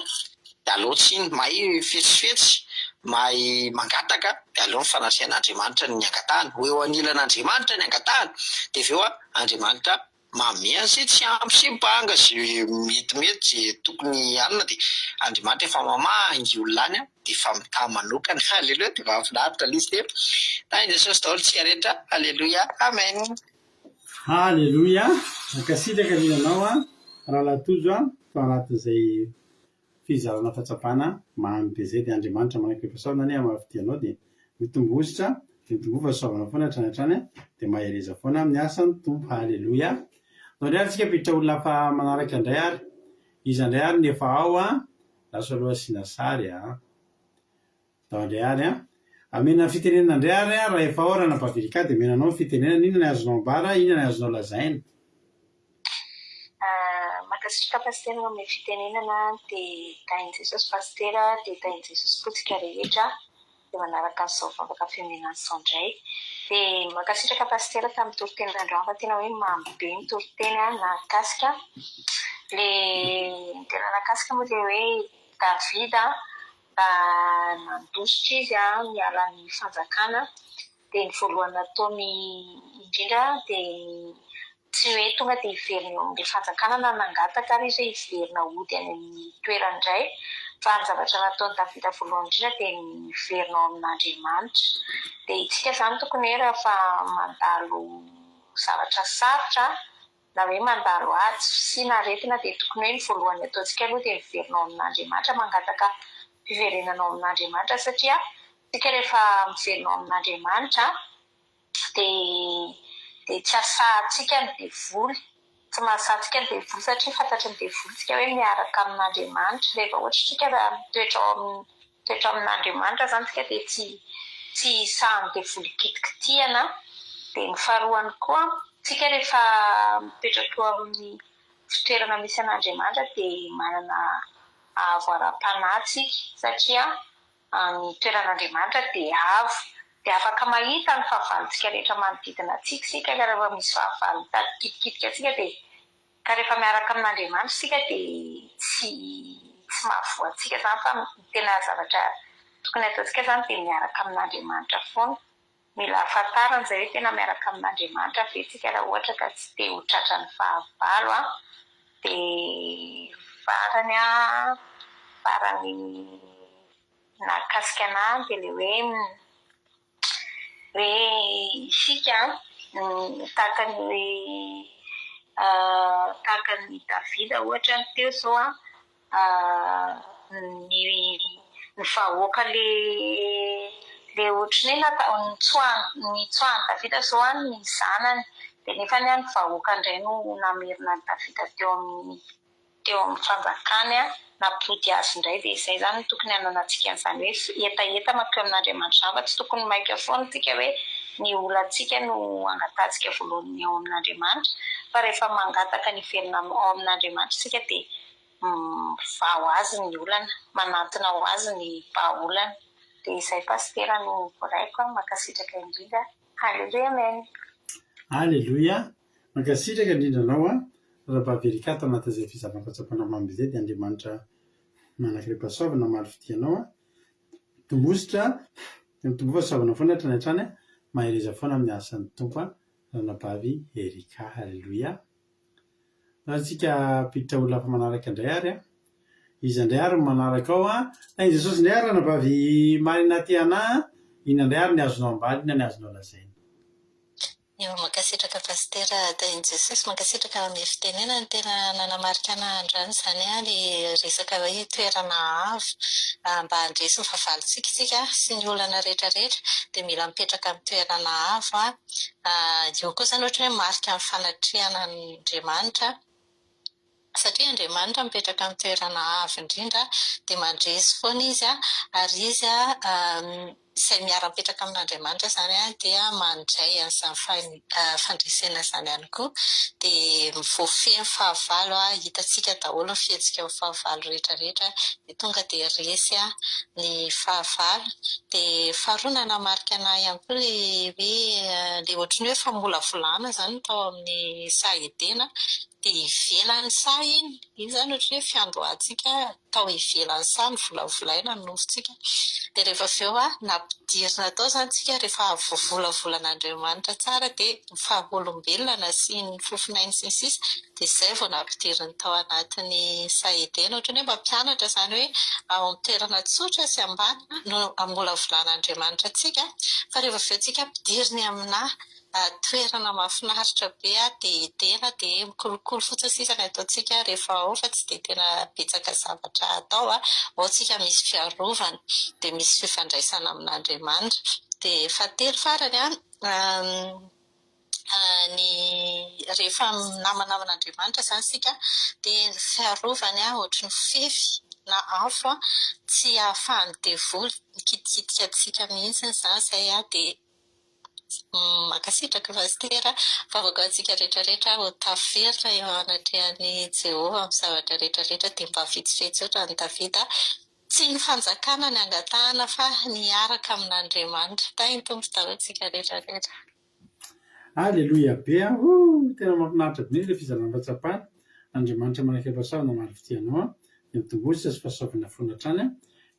de aleo tsy mahay fetsifetsy mahay mangataka de aleo ny fanasian'Andriamanitra ny angatahany ho eo anilan'Andriamanitra ny angatahany de aveo Andriamanitra manome an'izay tsy ampy sy banga zay metimety zay tokony anona de Andriamanitra efa mamangy olona any de efa mità manokana aleloia de mahafinaritra lisy de tany Jesosy daholo tsika rehetra aleloia amen aleloia akasitraka minanao raha latojo to anatin'izay fizarana fahatsapana mamy be zay de Andriamanitra manaiky ampiasaona any amafidianao de mitombositra de mitombofa saovana foana hatrany hatrany de mahereza foana amin'ny asany tompo aleloia nao ndray ary tsika piditra olona fa manaraka indray ary izy andray ary nefa ao laso aloha asina sary tao andray ary amena fitenenana indray ary raha efa ao raha nampavirika de menanao fitenenana inona ny azonao ambara inona ny azonao lazaina makasitraka pastera amin'ny fitenenana de tainy Jesosy pastera de tainy Jesosy potsika rehetra de manaraka an'izao vavaka fimenana izao indray de makasitraka pastera tamin'ny toriteny androany fa tena hoe mamy be ny toriteny nakasika le tena nakasika moa de hoe Davida nandositra izy miala ny fanjakana de ny voalohany nataony indrindra de tsy hoe tonga dia hiverina eo amin'ilay fanjakana na nangataka ary izy hoe hiverina ody any amin'ny toerana indray, fa ny zavatra nataony Davida voalohany indrindra dia hiverina ao amin'Andriamanitra. Dia itsika izany tokony hoe rehefa mandalo zavatra sarotra na hoe mandalo ady sy naretina dia tokony hoe ny voalohany ataontsika aloha dia miverina ao amin'Andriamanitra, mangataka fiverenana ao amin'Andriamanitra, satria tsika rehefa miverina ao amin'Andriamanitra dia tsy asahantsika ny devoly, tsy mahasahantsika ny devoly satria fantatry ny devoly tsika hoe miaraka amin'Andriamanitra. Rehefa ohatra tsika mitoetra ao amin'Andriamanitra izany tsika dia tsy sahan'ny devoly kitikitihana. Dia ny faharoany koa, tsika rehefa mipetraka eo amin'ny fitoerana misy an'Andriamanitra dia manana avoaram-panahy tsika, satria ny toeran'Andriamanitra dia avo, dia afaka mahita ny fahavalontsika rehetra manodidina antsika sika ka rehefa misy fahavalo mitady kitikitika tsika dia ka rehefa miaraka amin'Andriamanitra sika dia tsy mahavoantsika izany, fa tena zavatra tokony ataontsika izany dia miaraka amin'Andriamanitra foana. Mila ahafantarana izay hoe tena miaraka amin'Andriamanitra ve tsika raha ohatra ka tsy te ho tratra ny fahavalo. Dia farany nakasika anahy dia ilay hoe isika tahaka ny Davida ohatra ny teo izao ny vahoaka le ohatrany hoe nitsoahany Davida izao ny zanany, dia nefa ny vahoaka indray no namerina ny Davida teo amin'ny fanjakany nampody azy indray. Dia izay izany no tokony hananantsika an'izany hoe etaeta mankeo amin'Andriamanitra izany, fa tsy tokony maika foana tsika hoe ny olantsika no angatantsika voalohany ao amin'Andriamanitra, fa rehefa mangataka ny hiverina ao amin'Andriamanitra tsika dia vaho azy ny olana, manantona ho azy ny vahaolana. Dia izay pastera no voaraiko, mankasitraka indrindra. Haleloia, amen. Haleloia, mankasitraka indrindra anao raha-baverikato anatin'izay fizavana-pahatsapana mamy izay, dia Andriamanitra manankirepasaovana maro fidianao tombositra mitombo fahasaovana foana hatrany hatrany mahereza foana amin'ny asan'ny tompo ranabavy Erika. Haleloia. Tsika piditra olona hafa manaraka indray ary izy indray ary manaraka ao i Jesosy indray ary ranabavy Marina Tiana, ina indray ary ny azonao ambali, ina ny azonao lazaina. Eo mankasitraka pastera tain'i Jesosy, mankasitraka amin'ny fitenenana tena nanamarika anahy androany izany ilay resaka hoe toerana avo mba handresy ny fahavalontsika isika sy ny olana rehetrarehetra dia mila mipetraka amin'ny toerana avo. Eo koa izany ohatra hoe marika amin'ny fanatrehana Andriamanitra, satria Andriamanitra mipetraka amin'ny toerana avo indrindra dia mandresy foana izy ary izy izay miara-mipetraka amin'Andriamanitra izany dia mandray an'izany fandresena izany ihany koa, dia mivoafehy ny fahavalo hitantsika daholo ny fihetsika amin'ny fahavalo rehetrarehetra dia tonga dia resy ny fahavalo. Dia faharoa nanamarika anahy ihany koa le ohatry ny hoe famolavolana izany tao amin'ny sahidena, dia ivelan'ny saha iny izany ohatry hoe fiandohantsika tao ivelan'ny saha ny volavolaina ny nofontsika. Dia rehefa avy eo nampidirina tao izany tsika rehefa voalavolan'Andriamanitra tsara dia ny fahaolombelona sy ny fofinainy sy ny sisa dia izay vao nampidiriny tao anatin'ny sahidena, ohatry ny hoe mampianatra izany hoe ao amin'ny toerana tsotra sy ambany no amolavolan'Andriamanitra antsika, fa rehefa avy eo tsika ampidiriny amina toerana mahafinaritra be dia tena dia mikolokolo fotsiny sisa ny ataontsika rehefa ao, fa tsy dia tena betsaka zavatra atao ao tsika misy fiarovana dia misy fifandraisana amin'Andriamanitra. Dia fahatelo farany ny rehefa namanaman'Andriamanitra izany sika dia ny fiarovany ohatry ny fefy na afo tsy ahafahan'ny devoly mikitikitika antsika mihitsy izany izay dia mankasitraka pastera favoakantsika rehetrarehetra ho taferitra eo anatrehan'ny Jehovah amin'ny zavatra rehetrarehetra dia mba vitsivitsy ohatra ny Davida tsy ny fanjakana ny angatahana fa niaraka amin'Andriamanitra. Tainy tompo daholotsika rehetrarehetra. Haleloia be tena mahafinaritra be ilay fizavana-pahatsapana. Andriamanitra manankirepasaovana maro fidianao dia mitombositra sy fahasaovana foana hatrany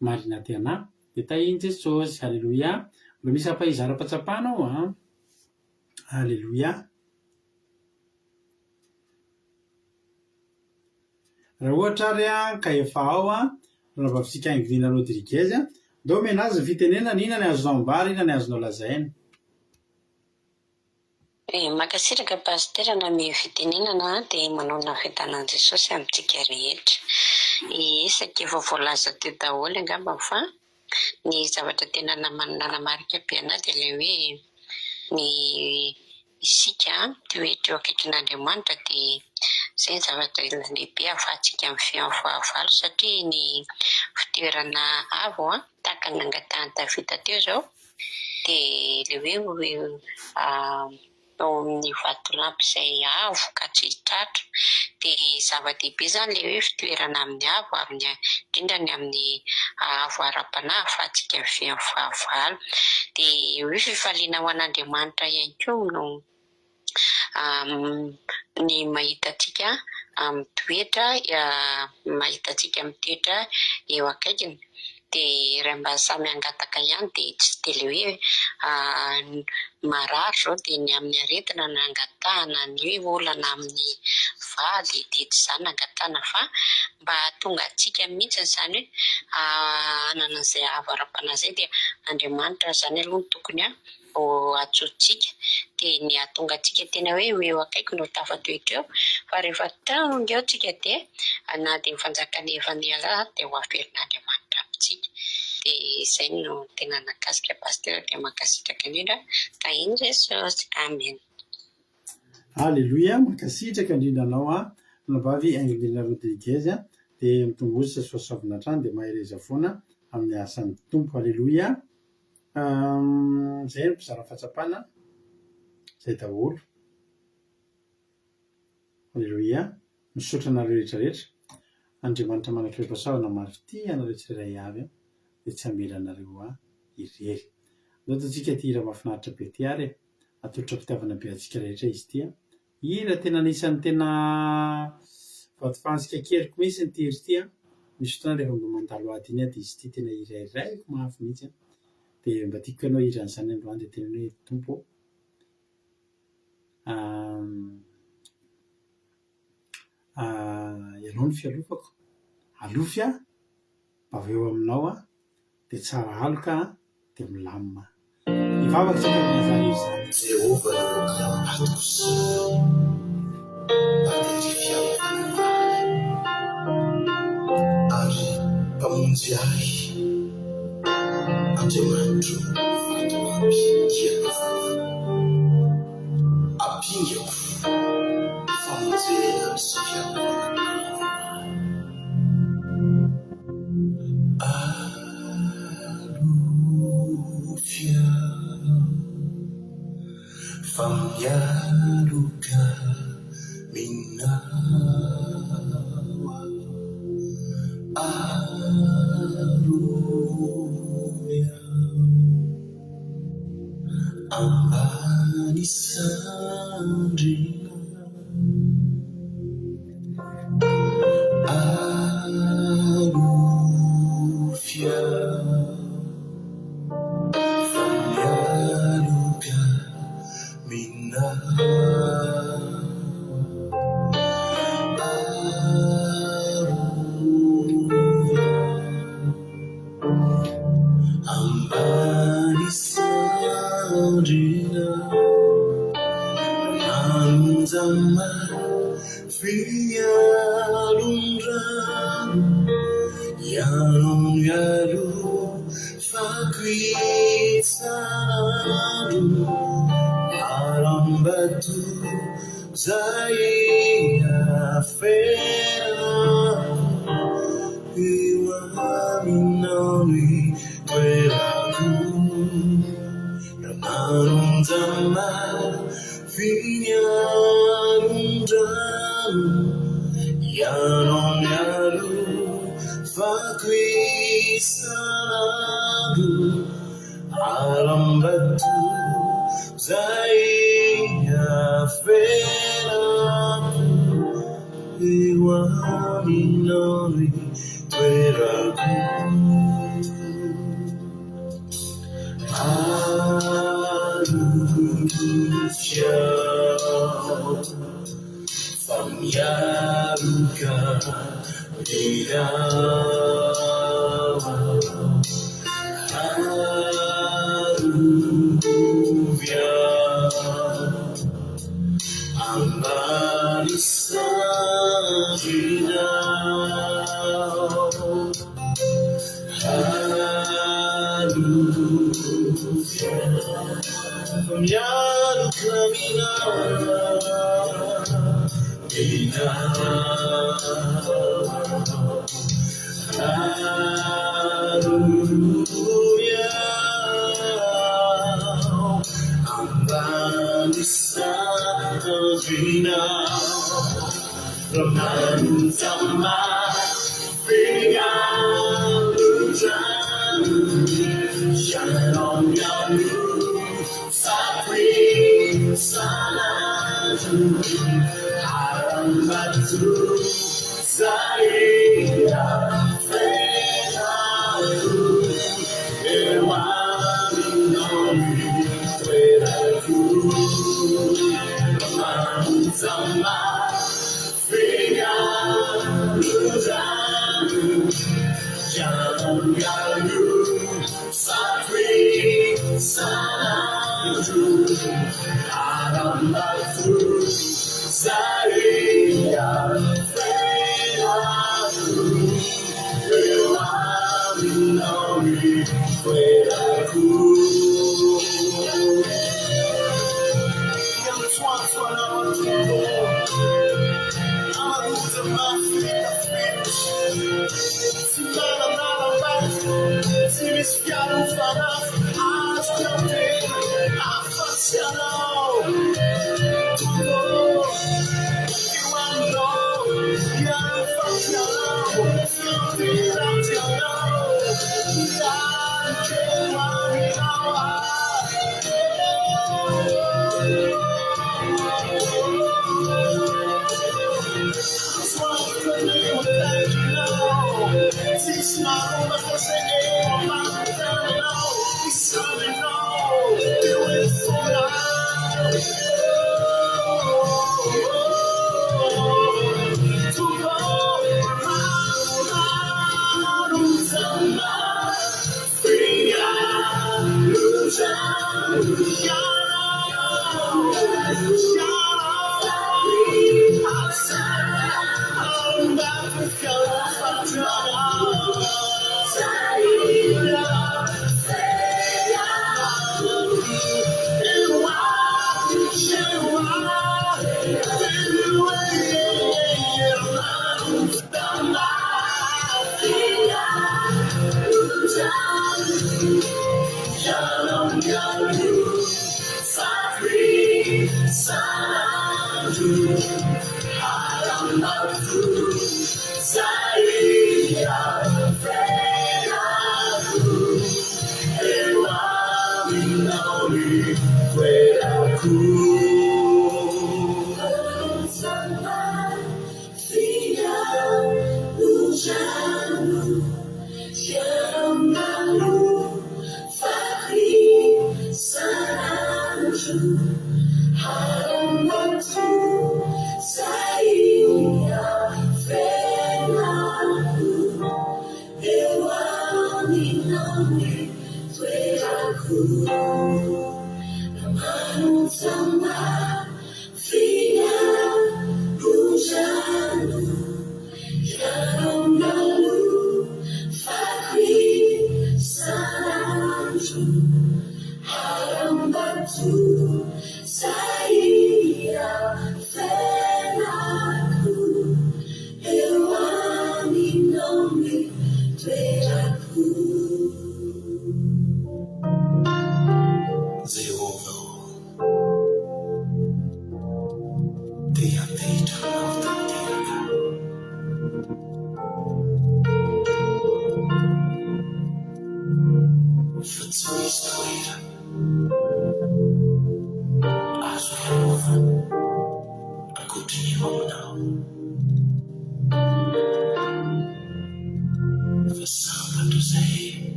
Marina Tiana dia tain'i Jesosy. Haleloia. Mba misy ampahizara-pahatsapana ao Haleloia. raha ohatra ary ka efa ao nanaovavitsika Anglina Rodriguez ndao omena azy fitenenana ina ny azonao ambara ina ny azonao lazaina. Makasitraka pasitera na mi fitenenana dia manona fitanan Jesosy amintsika rehetra. Isaky efa voalaza teo daholo angamba fa ny zavatra tena nanamarika be anahy dia ilay hoe ny isika toetra eo akaikin'Andriamanitra dia izay ny zavatra lehibe ahafahantsika amin'ny fahavalo satria ny fitoerana avo tahaka ny nangatahany Davida teo izao dia ilay hoe ao amin'ny vatolampy izay avo ka tsy tratra dia zava-dehibe izany ilay hoe fitoerana amin'ny avo indrindra ny amin'ny avo ara-panahy ahafahantsika amin'ny fahavalo dia hoe fifaliana ho an'Andriamanitra ihany koa no ny mahitatsika mitoetra mahitatsika mitoetra eo akaikiny dia raha mba samy angataka ihany dia tsy dia ilay hoe marary izao dia ny amin'ny aretina no angatahana ny hoe olana amin'ny vady dia tsy izany angatahana fa mba hahatonga antsika mihitsy izany hoe hanana izay avo ara-panahy izay dia Andriamanitra izany aloha no tokony atsotsika dia ny hahatonga antsika tena hoe eo akaiky no tafatoetra eo fa rehefa tonga eo tsika dia na dia mifanjakany evany ala dia ho averin'Andriamanitra amintsika dia izay no tena nakasika pasitera dia makasitraka indrindra tahiny Jesosy. Amen. Alleluia, makasitraka indrindra anao navavy Anglina Rodriguez dia mitombozy soasoavina hatrany dia mahay reza foana amin'ny asan'ny tompo. Alleluia. Izay no mpizara fahatsapana izay daholo. Alleluia. Misaotra anareo rehetrarehetra. Andriamanitra manam-pahasalamana marity anareo tsirairay avy dia tsy hamela anareo irery. Nataontsika ty hira mahafinaritra be ty ary atolotra fitiavana be antsika rehetra izy ty. Hira tena anisan'ny tena vatofahantsika keliko mihitsy ny ty hira ty. Misy fotoana rehefa mba mandalo ady iny dia izy ty tena irairaiko mafy mihitsy dia mba tiako ianao hiran'izany androany dia tena hoe tompo ianao ny fialofako alofy mba avy eo aminao dia tsara aloka dia milamina ivavaka tsika minazany io izany. Jehova mpatoko sy mpadery fiavana ary mpamonjy ahy Andriamanitro vatolampy kianavo ampingako famonjena sy fiavana alofia famialuka minawa alufia ambani sandrina alufia famialuka ambani sandrina nanzama fialundrano yanonyalu faquitsanu arambatu zaya fera iwaminoni kwelaku yananzama finyarundranu yanonyalu fakwisadu arambatu zaya feraku iwaminoni kweraku alufia famialuka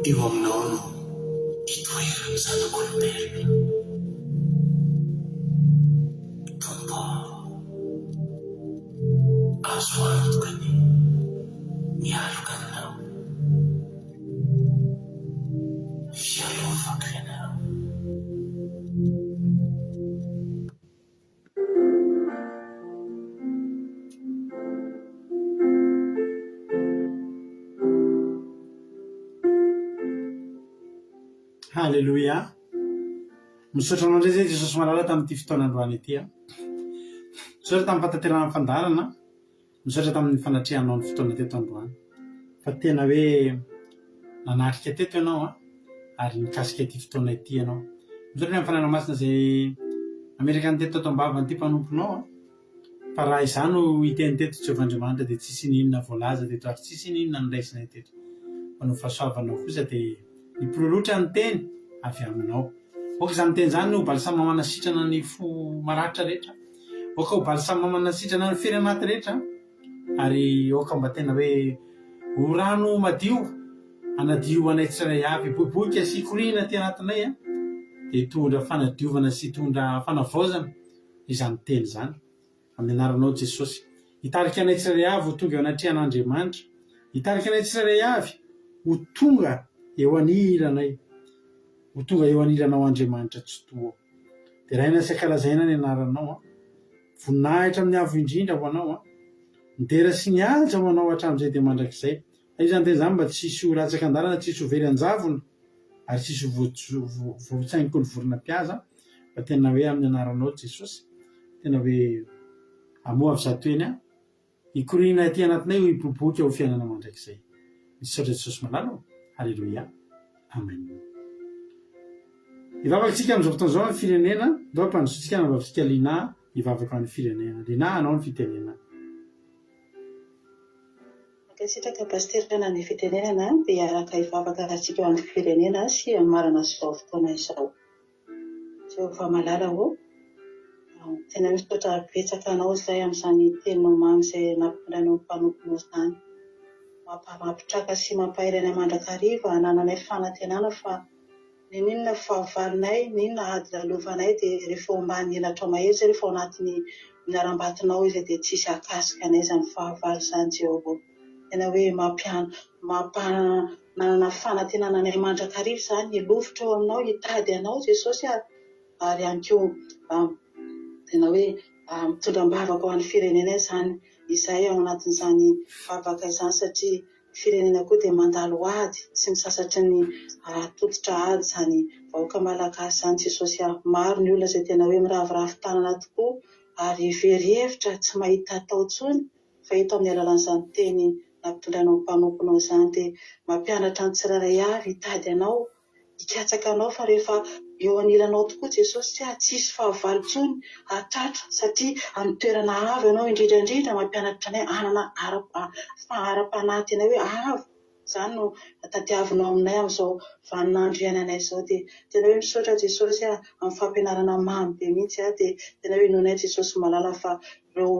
Io am nono, i tuoi zanno coltello. corps. Azo antoka ny mialoka anao. Fialovako ianao. Halleluja. Misaotra anao indray zay Jesosy malala tamin'ity fotoanandroany ity. Misaotra tamin'ny fataterana amin'ny fandarana, misaotra tamin'ny fanatrehanao ny fotoana teto androany. Fa tena hoe nanatrika teto ianao ary mikasika ity fotoana ity ianao. Misaotra amin'ny fananao masina zay Amerika ny teto am-bavany ity mpanomponao. Fa raha izany no hiteny teto Jehovandriamanitra dia tsisy ninona voalaza teto ary tsisy ninona niraisinay teto. Fa no fahasoavanao kosa dia nipirorotra ny teny avy aminao. Oka izany teny izany no balsama manasitrana ny fo maratra rehetra. Oka ho balsama manasitrana ny fery anaty rehetra. Ary oka mba tena hoe ho rano madio anadio anay tsirairay avy boiboika sy korina ty anatinay dia hitondra fanadiovana sy hitondra fanavaozana izany teny izany. Amin'ny anaranao Jesosy, hitarika anay tsirairay avy ho tonga eo anatrehan'Andriamanitra. Hitarika anay tsirairay avy ho tonga eo aniranay. Ho tonga eo aniranao Andriamanitra tsy toa. Dia raha sy akalazaina ny anaranao. Voninahitra amin'ny avo indrindra ho anao. Midera sy nihaja ho anao hatramin'izay dia mandrakizay. Izany teny izany mba tsisy ho latsaka an-dalana, tsisy ho very an-javona ary tsisy ho voatsaingo ny vorona-pihaza. Fa tena hoe amin'ny anaranao Jesosy, tena hoe amoa avy zato eny hikorina aty anatinay ho hiboboka ho fiainana mandrakizay. Misaotra Jesosy malala. Halleluja. Amen. Ivavakatsika amin'izao fotoana izao amin'ny firenena, ndao mpandrosotsika navavisika Lina hivavaka amin'ny firenena. Lina, anao ny fitenena. Sitraka pasterana ny fitenenana dia araka hivavaka antsika eo amin'ny firenena sy amin'ny marana izao fotoana izao. Jehovah malala ho. Tena misaotra betsaka anao izay amin'izany teninao mamy izay nampinanao mpanomponao izany. Mampitraka sy mampahairana mandrakariva hanananay fanantenana fa ninona fahavalinay, ninona ady lalovanay dia rehefa ombany elatra mahery izay rehefa ao anatin'ny miaram-batinao izay dia tsisy akasika anay izany fahavalo izany Jehovah. Tena hoe mampananana fanantenana anay mandrakariva izany hilofotra eo aminao, hitady anao Jesosy ary ihany koa tena hoe mitondra mbavaka ho an'ny firenena izany izay ao anatin'izany vavaka izany satria firenena koa dia mandalo ady sy misasatry ny tototra ady izany vahoaka malagasy izany Jesosy. Maro ny olona izay tena hoe miravoravo tanana tokoa ary very hevitra tsy mahita tao intsony fa eto amin'ny alalan'izany teny nampitondranao mpanomponao izany dia mampianatra ny tsirairay avy hitady anao, hikatsaka anao fa rehefa eo anilanao tokoa Jesosy tsisy fahavalo intsony hatratra satria amin'ny toerana avy ianao indrindra mampianatra anay hanana fahara-panahy tena hoe avo. Izany no tadiavinao aminay amin'izao vaninandro iainanay izao dia tena hoe misaotra Jesosy amin'ny fampianarana mamy be mihitsy dia tena hoe nonay Jesosy malala fa ireo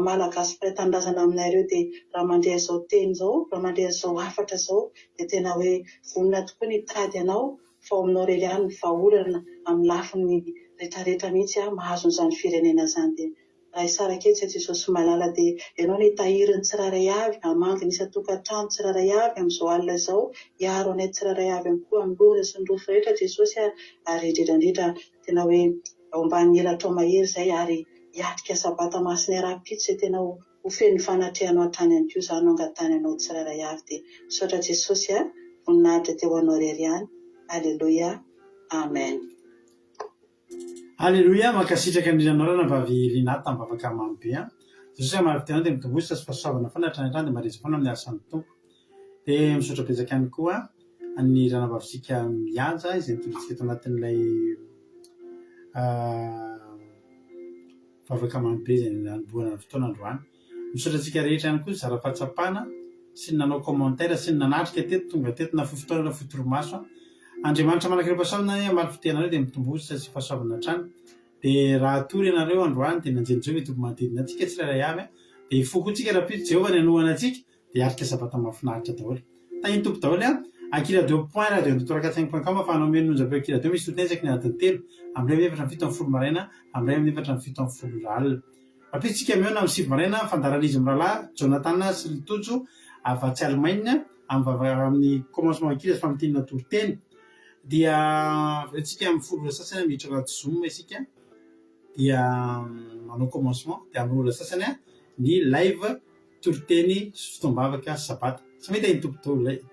malagasy mpiray tanindrazana aminay ireo dia raha mandeha izao teny izao, raha mandeha izao hafatra izao dia tena hoe vonina tokoa ny tady anao fa ao aminao irery ihany ny vahaolana amin'ny lafiny rehetrarehetra mihitsy mahazo an'izany firenena izany dia raha isara ketsy Jesosy malala dia ianao ny tahirin'ny tsirairay avy, hamangy ny isa-tokantrano tsirairay avy amin'izao alina izao, hiaro anay tsirairay avy amin'ny koa amin'ny loza sy ny rofo rehetra Jesosy ary indrindra tena hoe ombany elatra mahery izay ary hiatrika sabata masina ara-pito izay tena ho feno fanatrehanao hatrany ihany koa izany no angatany anao tsirairay avy dia misaotra Jesosy voninahitra teo anao irery ihany. Halleluja. Amen. Halleluja. Mankasitraka indrindra anao vavy Lina tambavaka mamy be. Jesosy mahavitana dia mitombosa sy fahasoavana foana hatrany dia mareza foana amin'ny asan'ny tompo. Dia misaotra betsaka ihany koa ny ranavavisika mihaja izay mitondritsika eto anatin'ilay vavaka mamy be izay nanomboana fotoana androany. Misaotra antsika rehetra ihany koa zara fahatsapana sy ny nanao commentaire sy ny nanatrika teto tonga teto na fotoana na fotoromaso. Andriamanitra manakireo pahasoavana amaly fitenareo dia mitombosa sy fahasoavana hatrany. Dia raha tory ianareo androany dia nanjeny Jehovah hitombo manodidina antsika tsirairay avy dia hifokotsika raha pitsy Jehovah ny anohana antsika dia harika sabata mahafinaritra daholo. Tahiny tompo daholo akiradio.point radio.com afahanao menonjapeo akiradio misy totensaky ny anatin'ny telo am'ray amin'ny efatra ny fito amin'ny folo maraina am'ray amin'ny efatra ny fito amin'ny folo alina apitsika meona amin'ny sivy maraina fandaran'izy miralahy Jonathan sy Litojo avatsy Allemagne amin'ny commencement akira famitinana toroteny dia atsika amin'ny folo sasany miditra anaty Zoom isika dia manao commencement dia amin'ny ora sasany ny live toroteny fotoam-bavaka sabata sy mety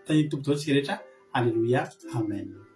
tany tombotao tsika rehetra alleluia amen